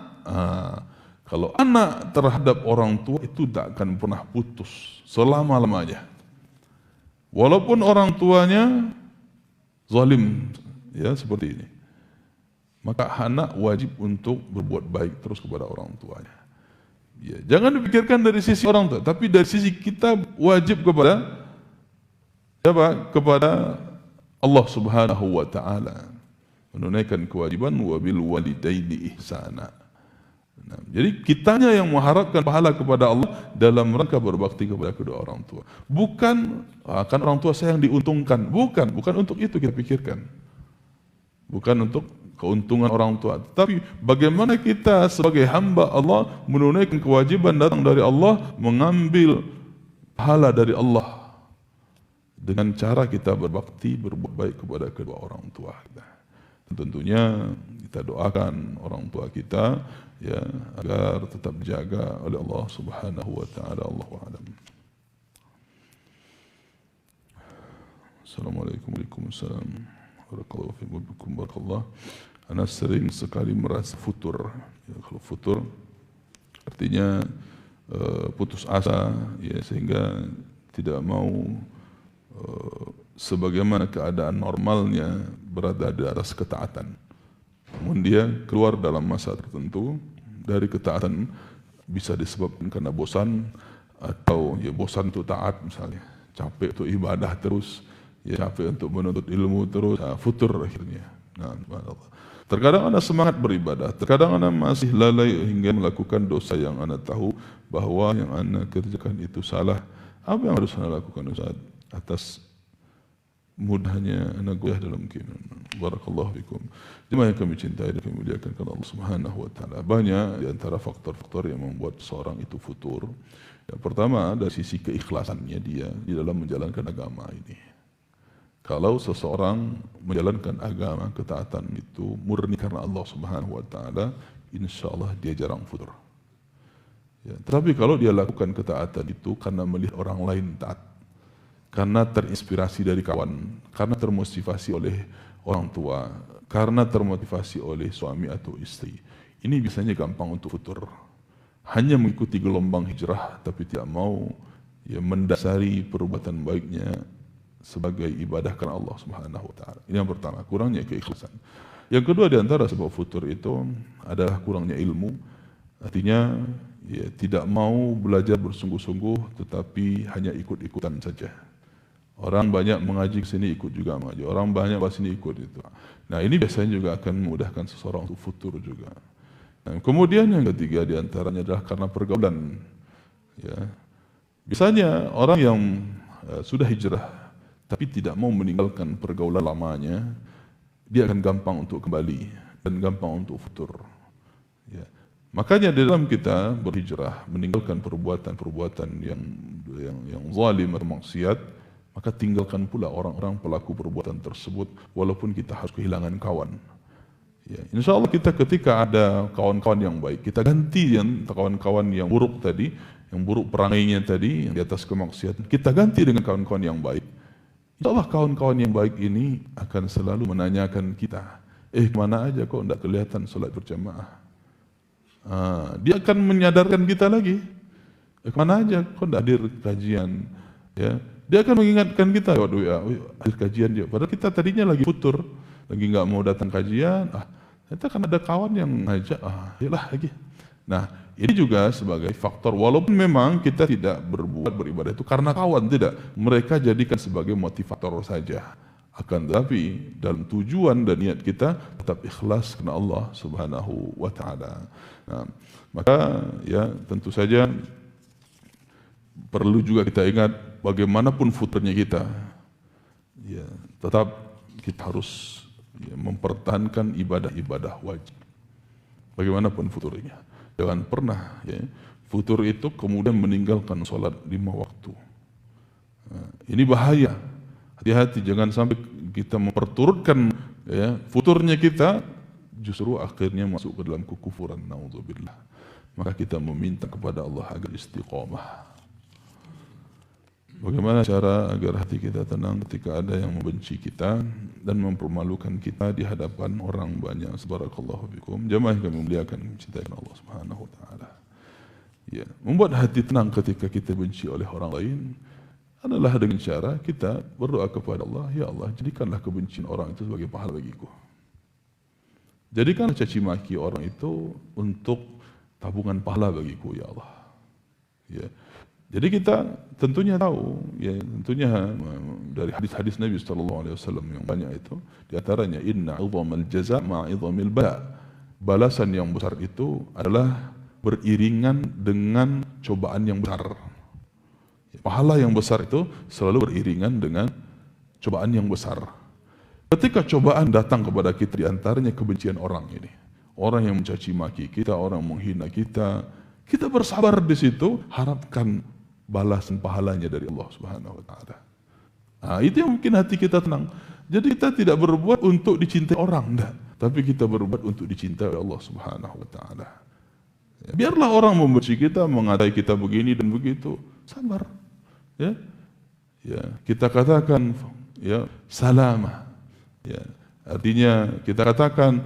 kalau anak terhadap orang tua itu tidak akan pernah putus selama-lamanya. Walaupun orang tuanya zalim, ya seperti ini, maka anak wajib untuk berbuat baik terus kepada orang tuanya. Ya, jangan dipikirkan dari sisi orang tua, tapi dari sisi kita wajib kepada siapa? Kepada Allah Subhanahu wa taala. Menunaikan kewajiban wabil walidaini ihsana. Nah, jadi kitanya yang mengharapkan pahala kepada Allah dalam rangka berbakti kepada kedua orang tua. Bukan akan orang tua saya yang diuntungkan, bukan untuk itu kita pikirkan. Bukan untuk keuntungan orang tua, tapi bagaimana kita sebagai hamba Allah menunaikan kewajiban datang dari Allah, mengambil pahala dari Allah dengan cara kita berbakti, berbuat baik kepada kedua orang tua kita. Tentunya kita doakan orang tua kita ya agar tetap dijaga oleh Allah Subhanahu wa taala. Allahu a'lam. Assalamualaikum warahmatullahi wabarakatuh. Barakallahu fiikum barakallah. Ana sering sekali merasa futur. Ya, kalau futur artinya putus asa, ya, sehingga tidak mau sebagaimana keadaan normalnya berada di atas ketaatan. Namun dia keluar dalam masa tertentu dari ketaatan, bisa disebabkan karena bosan, atau ya bosan untuk taat misalnya, capek untuk ibadah terus, ya capek untuk menuntut ilmu terus, futur akhirnya. Nah, terkadang anak semangat beribadah, terkadang anak masih lalai hingga melakukan dosa yang anak tahu bahwa yang anak kerjakan itu salah. Apa yang harus anak lakukan Ustaz atas mudahnya anak goyah dalam keimanan? Barakallahu fikum. Jemaah yang kami cintai dan kami muliakan karena Allah Subhanahu wa taala, banyak di antara faktor-faktor yang membuat seorang itu futur. Yang pertama dari sisi keikhlasannya dia di dalam menjalankan agama ini. Kalau seseorang menjalankan agama ketaatan itu murni karena Allah Subhanahu wa taala, insyaallah dia jarang futur. Ya, tetapi kalau dia lakukan ketaatan itu karena melihat orang lain taat, karena terinspirasi dari kawan, karena termotivasi oleh orang tua, karena termotivasi oleh suami atau istri, ini biasanya gampang untuk futur. Hanya mengikuti gelombang hijrah tapi tidak mau mendasari perbuatan baiknya sebagai ibadah karena Allah Subhanahu wa taala. Ini yang pertama, kurangnya keikhlasan. Yang kedua di antara sebab futur itu adalah kurangnya ilmu. Artinya tidak mau belajar bersungguh-sungguh tetapi hanya ikut-ikutan saja. Orang banyak mengaji ke sini ikut juga mengaji. Orang banyak ke sini ikut itu. Nah, ini biasanya juga akan memudahkan seseorang untuk futur juga. Nah, kemudian yang ketiga di antaranya adalah karena pergaulan. Ya. Biasanya orang yang sudah hijrah tapi tidak mau meninggalkan pergaulan lamanya, dia akan gampang untuk kembali dan gampang untuk futur. Ya. Makanya di dalam kita berhijrah, meninggalkan perbuatan-perbuatan yang zalim atau maksiat, maka tinggalkan pula orang-orang pelaku perbuatan tersebut, walaupun kita harus kehilangan kawan. Ya. Insya Allah kita ketika ada kawan-kawan yang baik, kita ganti yang kawan-kawan yang buruk tadi, yang buruk perangainya tadi, yang di atas kemaksiatan, kita ganti dengan kawan-kawan yang baik. Insya Allah kawan-kawan yang baik ini akan selalu menanyakan kita, kemana aja kok tidak kelihatan solat berjamaah? Dia akan menyadarkan kita lagi, kemana aja kok tidak hadir kajian? Ya, dia akan mengingatkan kita, waduh ya, hadir kajian dia. Padahal kita tadinya lagi futur, lagi nggak mau datang kajian. Ternyata kan ada kawan yang ngajak, yalah lagi. Nah, ini juga sebagai faktor, walaupun memang kita tidak beribadah itu karena kawan, tidak. Mereka jadikan sebagai motivator saja. Akan tetapi dalam tujuan dan niat kita tetap ikhlas karena Allah Subhanahu wa taala. Nah, maka ya tentu saja perlu juga kita ingat bagaimanapun futurnya kita, ya tetap kita harus mempertahankan ibadah-ibadah wajib. Bagaimanapun futurnya. Jangan pernah futur itu kemudian meninggalkan sholat 5 waktu. Nah, ini bahaya. Hati-hati, jangan sampai kita memperturutkan futurnya kita justru akhirnya masuk ke dalam kekufuran. Naudzubillah. Maka kita meminta kepada Allah agar istiqamah. Bagaimana cara agar hati kita tenang ketika ada yang membenci kita dan mempermalukan kita di hadapan orang banyak? Subhanakallahu bikum. Jamaah kami memuliakan mencintai Allah Subhanahu wa taala. Ya, membuat hati tenang ketika kita benci oleh orang lain adalah dengan cara kita berdoa kepada Allah, ya Allah, jadikanlah kebencian orang itu sebagai pahala bagiku. Jadikanlah caci maki orang itu untuk tabungan pahala bagiku, ya Allah. Ya. Jadi kita tentunya tahu, tentunya dari hadis-hadis Nabi SAW yang banyak itu, di antaranya inna 'idhamal jaza' ma'a 'idhamil bala'. Balasan yang besar itu adalah beriringan dengan cobaan yang besar. Pahala yang besar itu selalu beriringan dengan cobaan yang besar. Ketika cobaan datang kepada kita, di antaranya kebencian orang ini, orang yang mencaci maki kita, orang yang menghina kita, kita bersabar di situ, harapkan balasan pahalanya dari Allah Subhanahu wa taala. Itu yang mungkin hati kita tenang. Jadi kita tidak berbuat untuk dicintai orang, enggak, tapi kita berbuat untuk dicintai oleh Allah Subhanahu wa taala. Biarlah orang membenci kita, mengatai kita begini dan begitu, sabar. Ya. Kita katakan salamah. Artinya kita katakan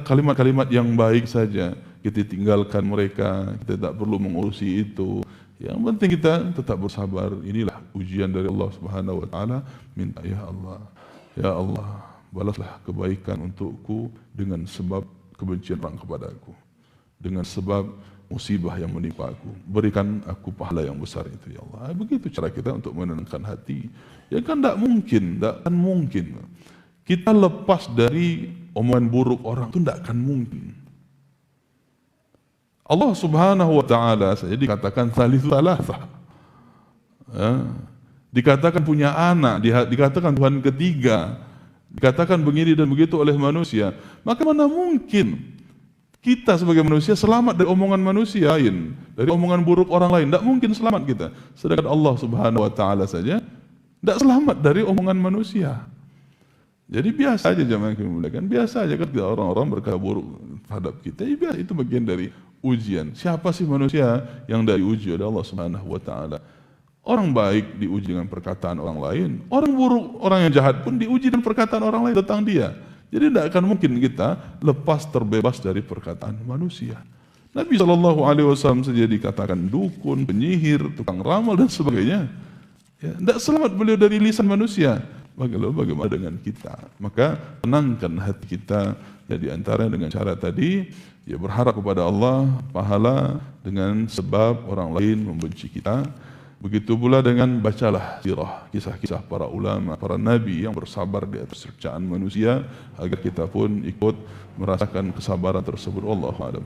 kalimat-kalimat yang baik saja. Kita tinggalkan mereka, kita tidak perlu mengurusi itu. Yang penting kita tetap bersabar. Inilah ujian dari Allah Subhanahu wa taala. Minta, ya Allah, balaslah kebaikan untukku dengan sebab kebencian orang kepadaku, dengan sebab musibah yang menimpa aku. Berikan aku pahala yang besar itu, ya Allah. Begitu cara kita untuk menenangkan hati. Ya kan tidak mungkin. Kita lepas dari omongan buruk orang itu tidak akan mungkin. Allah Subhanahu wa taala saja dikatakan thalithu thalatha. Dikatakan punya anak, dikatakan Tuhan ketiga, dikatakan begini dan begitu oleh manusia. Maka mana mungkin kita sebagai manusia selamat dari omongan manusia lain, dari omongan buruk orang lain? Tidak mungkin selamat kita. Sedangkan Allah Subhanahu wa taala saja tidak selamat dari omongan manusia. Jadi biasa aja jamaah yang dimuliakan, biasa aja kan orang-orang berkata buruk terhadap kita, ya biasa, itu bagian dari ujian. Siapa sih manusia yang dari uji oleh Allah Subhanahu wa taala? Orang baik diuji dengan perkataan orang lain, orang buruk, orang yang jahat pun diuji dengan perkataan orang lain tentang dia. Jadi tidak akan mungkin kita lepas terbebas dari perkataan manusia. Nabi SAW saja dikatakan dukun, penyihir, tukang ramal dan sebagainya. Ya, tidak selamat beliau dari lisan manusia. Bagaimana dengan kita? Maka tenangkan hati kita, ya, di antara dengan cara tadi, ya, berharap kepada Allah pahala dengan sebab orang lain membenci kita. Begitu pula dengan bacalah sirah, kisah-kisah para ulama, para nabi yang bersabar di atas cercaan manusia, agar kita pun ikut merasakan kesabaran tersebut. Wallahu a'lam.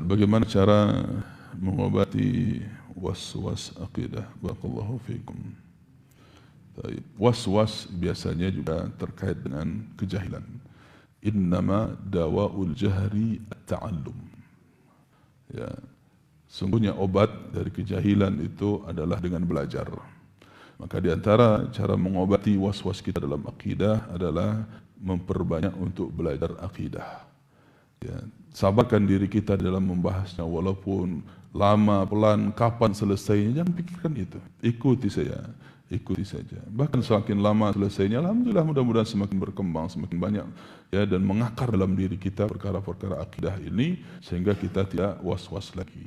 Bagaimana cara mengobati was-was akidah? Barakallahu fiikum. Was-was biasanya juga terkait dengan kejahilan. Innama dawa'ul jahri at-ta'allum. Ya, sungguhnya obat dari kejahilan itu adalah dengan belajar. Maka di antara cara mengobati was-was kita dalam akidah adalah memperbanyak untuk belajar akidah. Ya, sabarkan diri kita dalam membahasnya, walaupun lama, pelan, kapan selesainya, jangan pikirkan itu. Ikuti saja. Bahkan semakin lama selesainya, alhamdulillah, mudah-mudahan semakin berkembang, semakin banyak, ya, dan mengakar dalam diri kita perkara-perkara akidah ini, sehingga kita tidak was-was lagi.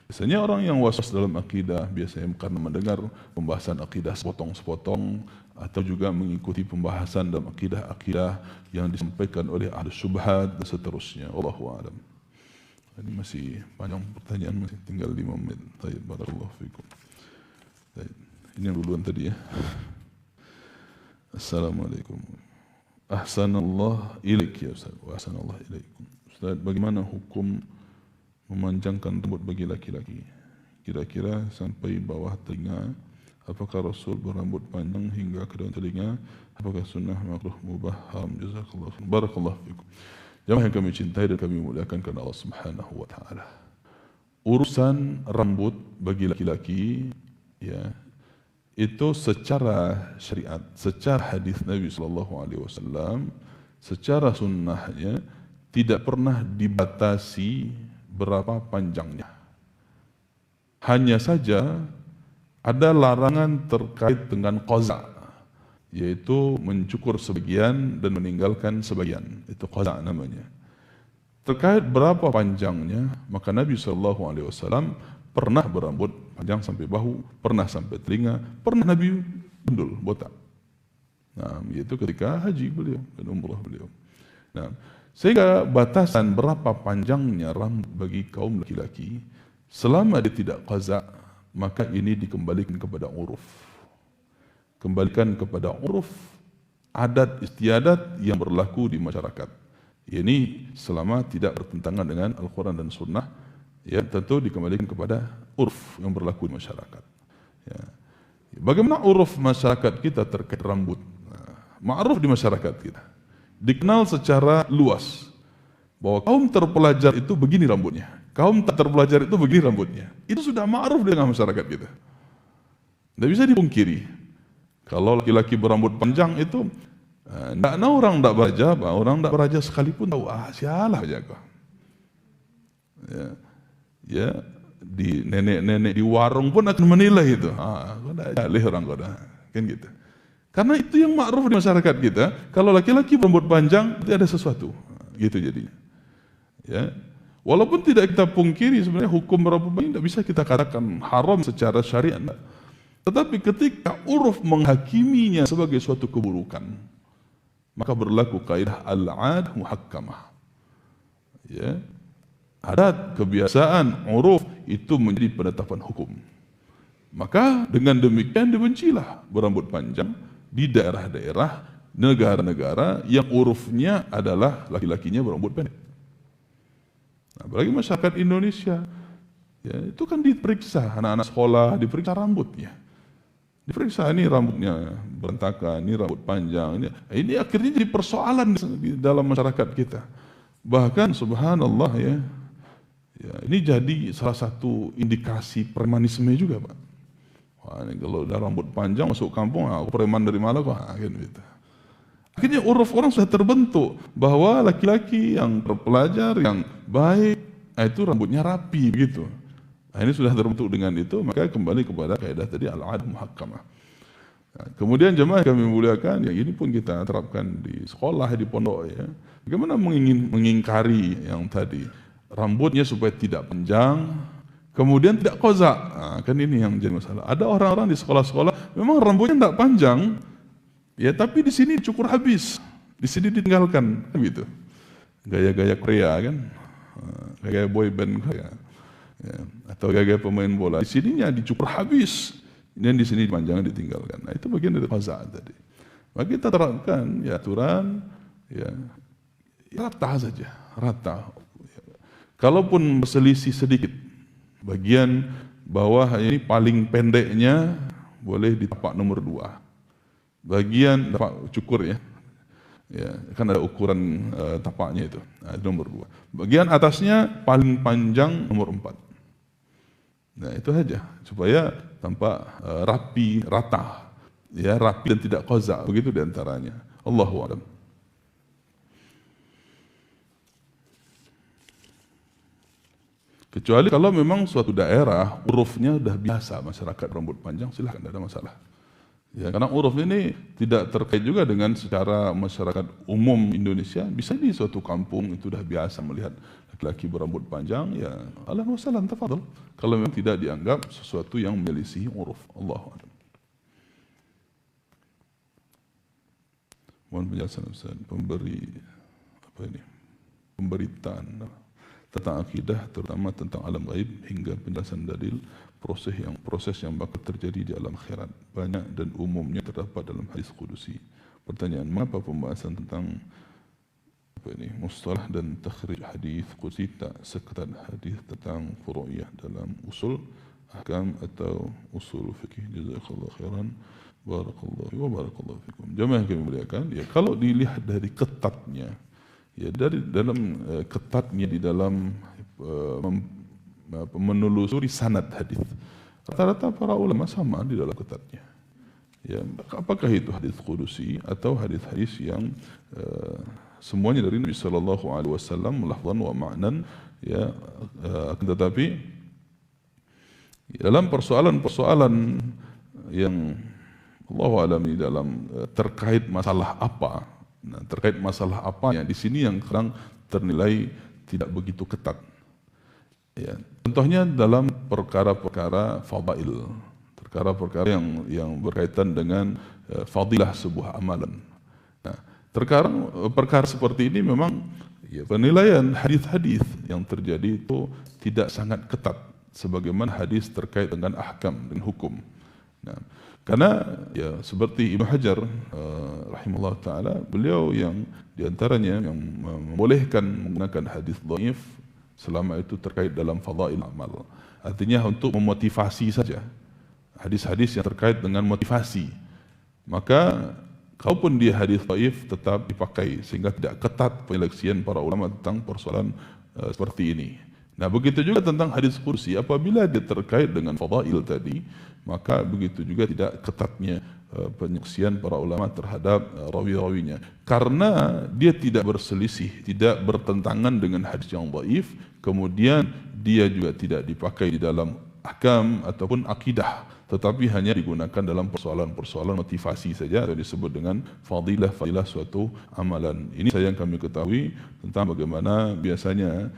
Biasanya orang yang was-was dalam akidah biasanya karena mendengar pembahasan akidah sepotong-sepotong, atau juga mengikuti pembahasan dalam akidah-akidah yang disampaikan oleh ahli syubhat dan seterusnya. Allahu a'lam. Ini masih panjang pertanyaan, masih tinggal 5 menit. Baik, barakallahu fikum. Baik. Ini yang duluan tadi, ya. Assalamualaikum. Ahsanallah ilaik ya Ustaz. Wa ahsanallah ilaikum. Ustaz, bagaimana hukum memanjangkan rambut bagi laki-laki? Kira-kira sampai bawah telinga. Apakah Rasul berambut panjang hingga ke daun telinga? Apakah sunnah, makruh, mubah, haram? Jazakallah. Barakallahu fikum. Jamaah yang kami cintai dan kami muliakan karena Allah Subhanahu wa taala. Urusan rambut bagi laki-laki, ya, itu secara syariat, secara hadis Nabi SAW, secara sunnahnya tidak pernah dibatasi berapa panjangnya. Hanya saja ada larangan terkait dengan qaza, yaitu mencukur sebagian dan meninggalkan sebagian. Itu qaza namanya. Terkait berapa panjangnya, maka Nabi SAW pernah berambut panjang sampai bahu, pernah sampai telinga, pernah Nabi gundul, botak. Nah, yaitu ketika haji beliau dan umrah beliau. Nah, sehingga batasan berapa panjangnya rambut bagi kaum laki-laki, selama dia tidak qaza, maka ini dikembalikan kepada uruf. Kembalikan kepada uruf, adat istiadat yang berlaku di masyarakat. Ini selama tidak bertentangan dengan Al-Quran dan Sunnah, ya, tentu dikembalikan kepada uruf yang berlaku di masyarakat. Ya. Bagaimana uruf masyarakat kita terkait rambut? Ma'ruf di masyarakat kita, dikenal secara luas bahwa kaum terpelajar itu begini rambutnya, kaum tak terpelajar itu begini rambutnya. Itu sudah ma'ruf dengan masyarakat kita. Tidak bisa dipungkiri. Kalau laki-laki berambut panjang itu, tidak tahu orang tidak beraja, orang tidak beraja sekalipun tahu, sialah aja kau. Ya, di nenek-nenek di warung pun akan menilai itu. Kau dah jalih orang kau dah, kan gitu. Karena itu yang ma'ruf di masyarakat kita. Kalau laki-laki berambut panjang, itu ada sesuatu, gitu jadinya. Ya, walaupun tidak kita pungkiri sebenarnya hukum berambut panjang tidak bisa kita katakan haram secara syariat. Tetapi ketika uruf menghakiminya sebagai suatu keburukan, maka berlaku kaidah al-'ad muhakkamah. Ya, adat, kebiasaan, uruf itu menjadi penetapan hukum. Maka dengan demikian dibencilah berambut panjang di daerah-daerah, negara-negara yang urufnya adalah laki-lakinya berambut pendek. Nah, apalagi masyarakat Indonesia, ya, itu kan diperiksa anak-anak sekolah, diperiksa rambutnya. Diperiksa, ini rambutnya berantakan, ini rambut panjang, ini akhirnya jadi persoalan di dalam masyarakat kita. Bahkan subhanallah, Ya, ini jadi salah satu indikasi premanisme juga, Pak. Wah, ini kalau udah rambut panjang masuk kampung, aku preman dari mana kok? Kan gitu. Akhirnya uruf orang sudah terbentuk bahwa laki-laki yang terpelajar, yang baik, itu rambutnya rapi begitu. Nah, ini sudah terbentuk dengan itu, maka kembali kepada kaidah tadi al-'adah muhakkamah. Nah, kemudian jemaah kami muliakan, ya ini pun kita terapkan di sekolah, di pondok ya. Bagaimana mengingkari yang tadi rambutnya supaya tidak panjang, kemudian tidak kozak. Nah, kan ini yang jadi masalah. Ada orang-orang di sekolah-sekolah memang rambutnya tidak panjang, ya tapi di sini cukur habis, di sini ditinggalkan, gitu. Gaya-gaya Korea kan, gaya boy band Korea, ya. Atau gaya pemain bola. Di sininya dicukur habis, dan di sini panjangnya ditinggalkan. Nah itu bagian dari kozak tadi. Maka kita terapkan ya aturan, ya rata saja, rata. Kalaupun berselisih sedikit, bagian bawah ini paling pendeknya boleh di tapak nomor 2. Bagian tapak cukur ya, kan ada ukuran tapaknya itu, nah, nomor 2. Bagian atasnya paling panjang nomor 4. Nah itu saja supaya tampak rapi, rata, ya rapi dan tidak kozak, begitu diantaranya. Allahu a'lam. Kecuali kalau memang suatu daerah urufnya sudah biasa masyarakat rambut panjang, silahkan, tidak ada masalah. Ya, karena uruf ini tidak terkait juga dengan secara masyarakat umum Indonesia. Bisa di suatu kampung itu sudah biasa melihat laki-laki berambut panjang, ya ahlan wa sahlan, tafadhal. Kalau memang tidak dianggap sesuatu yang menyelisihi uruf. Allahu a'lam. Mohon penjelasan Ustaz, pemberitaan tentang akidah, terutama tentang alam gaib hingga penjelasan dalil proses yang bakal terjadi di alam akhirat, banyak dan umumnya terdapat dalam hadis qudusi. Pertanyaan, mengapa pembahasan tentang mustalah dan takhrij hadis qudusi tak seketat hadis tentang furu'iyah dalam usul ahkam atau usul fikih? Jazakallahu khairan, barakallahu wa barakallahu fikum. Jamaah yang kami muliakan, ya kalau dilihat dari ketatnya, ya dari dalam ketatnya di dalam menelusuri sanad hadis, rata-rata para ulama sama di dalam ketatnya. Ya, apakah itu hadis qudusi atau hadis-hadis yang semuanya dari Nabi Sallallahu Alaihi Wasallam lafzan wa ma'nan, ya, akan tetapi dalam persoalan-persoalan yang Allahu a'lam di dalam terkait masalah apa, nah, terkait masalah apanya di sini yang kadang ternilai tidak begitu ketat. Ya, contohnya dalam perkara-perkara fadail, perkara-perkara yang berkaitan dengan fadilah sebuah amalan. Nah, terkadang perkara seperti ini memang ya, penilaian hadis-hadis yang terjadi itu tidak sangat ketat sebagaimana hadis terkait dengan ahkam dan hukum. Nah, karena ya seperti Ibnu Hajar rahimahullah taala, beliau yang diantaranya yang membolehkan menggunakan hadis dhaif selama itu terkait dalam fadail amal. Artinya untuk memotivasi saja. Hadis-hadis yang terkait dengan motivasi. Maka kalaupun dia hadis dhaif tetap dipakai sehingga tidak ketat penyeleksian para ulama tentang persoalan seperti ini. Nah, begitu juga tentang hadis qudsi, apabila dia terkait dengan fadail tadi, maka begitu juga tidak ketatnya penyaksian para ulama terhadap rawi-rawinya, karena dia tidak berselisih, tidak bertentangan dengan hadis yang dhaif, kemudian dia juga tidak dipakai di dalam ahkam ataupun akidah, tetapi hanya digunakan dalam persoalan-persoalan motivasi saja atau disebut dengan fadilah suatu amalan. Ini saya yang kami ketahui tentang bagaimana biasanya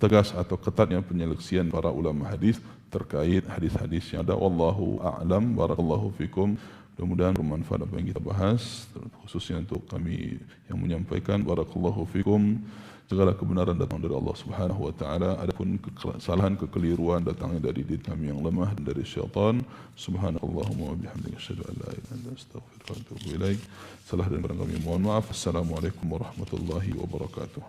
tegas atau ketatnya penyeleksian para ulama hadis terkait hadis-hadis yang ada. Wallahu a'lam, barakallahu fikum. Mudah-mudahan bermanfaat apa yang kita bahas, khususnya untuk kami yang menyampaikan. Barakallahu fikum. Segala kebenaran datang dari Allah Subhanahu wa taala, adapun kesalahan, kekeliruan datangnya dari diri kami yang lemah dan dari syaitan. Subhanakallahumma wa bihamdika asyhadu an la ilaha illa anta astaghfiruka wa atubu ilaik. Salah dan barang kami mohon maaf. Assalamualaikum warahmatullahi wabarakatuh.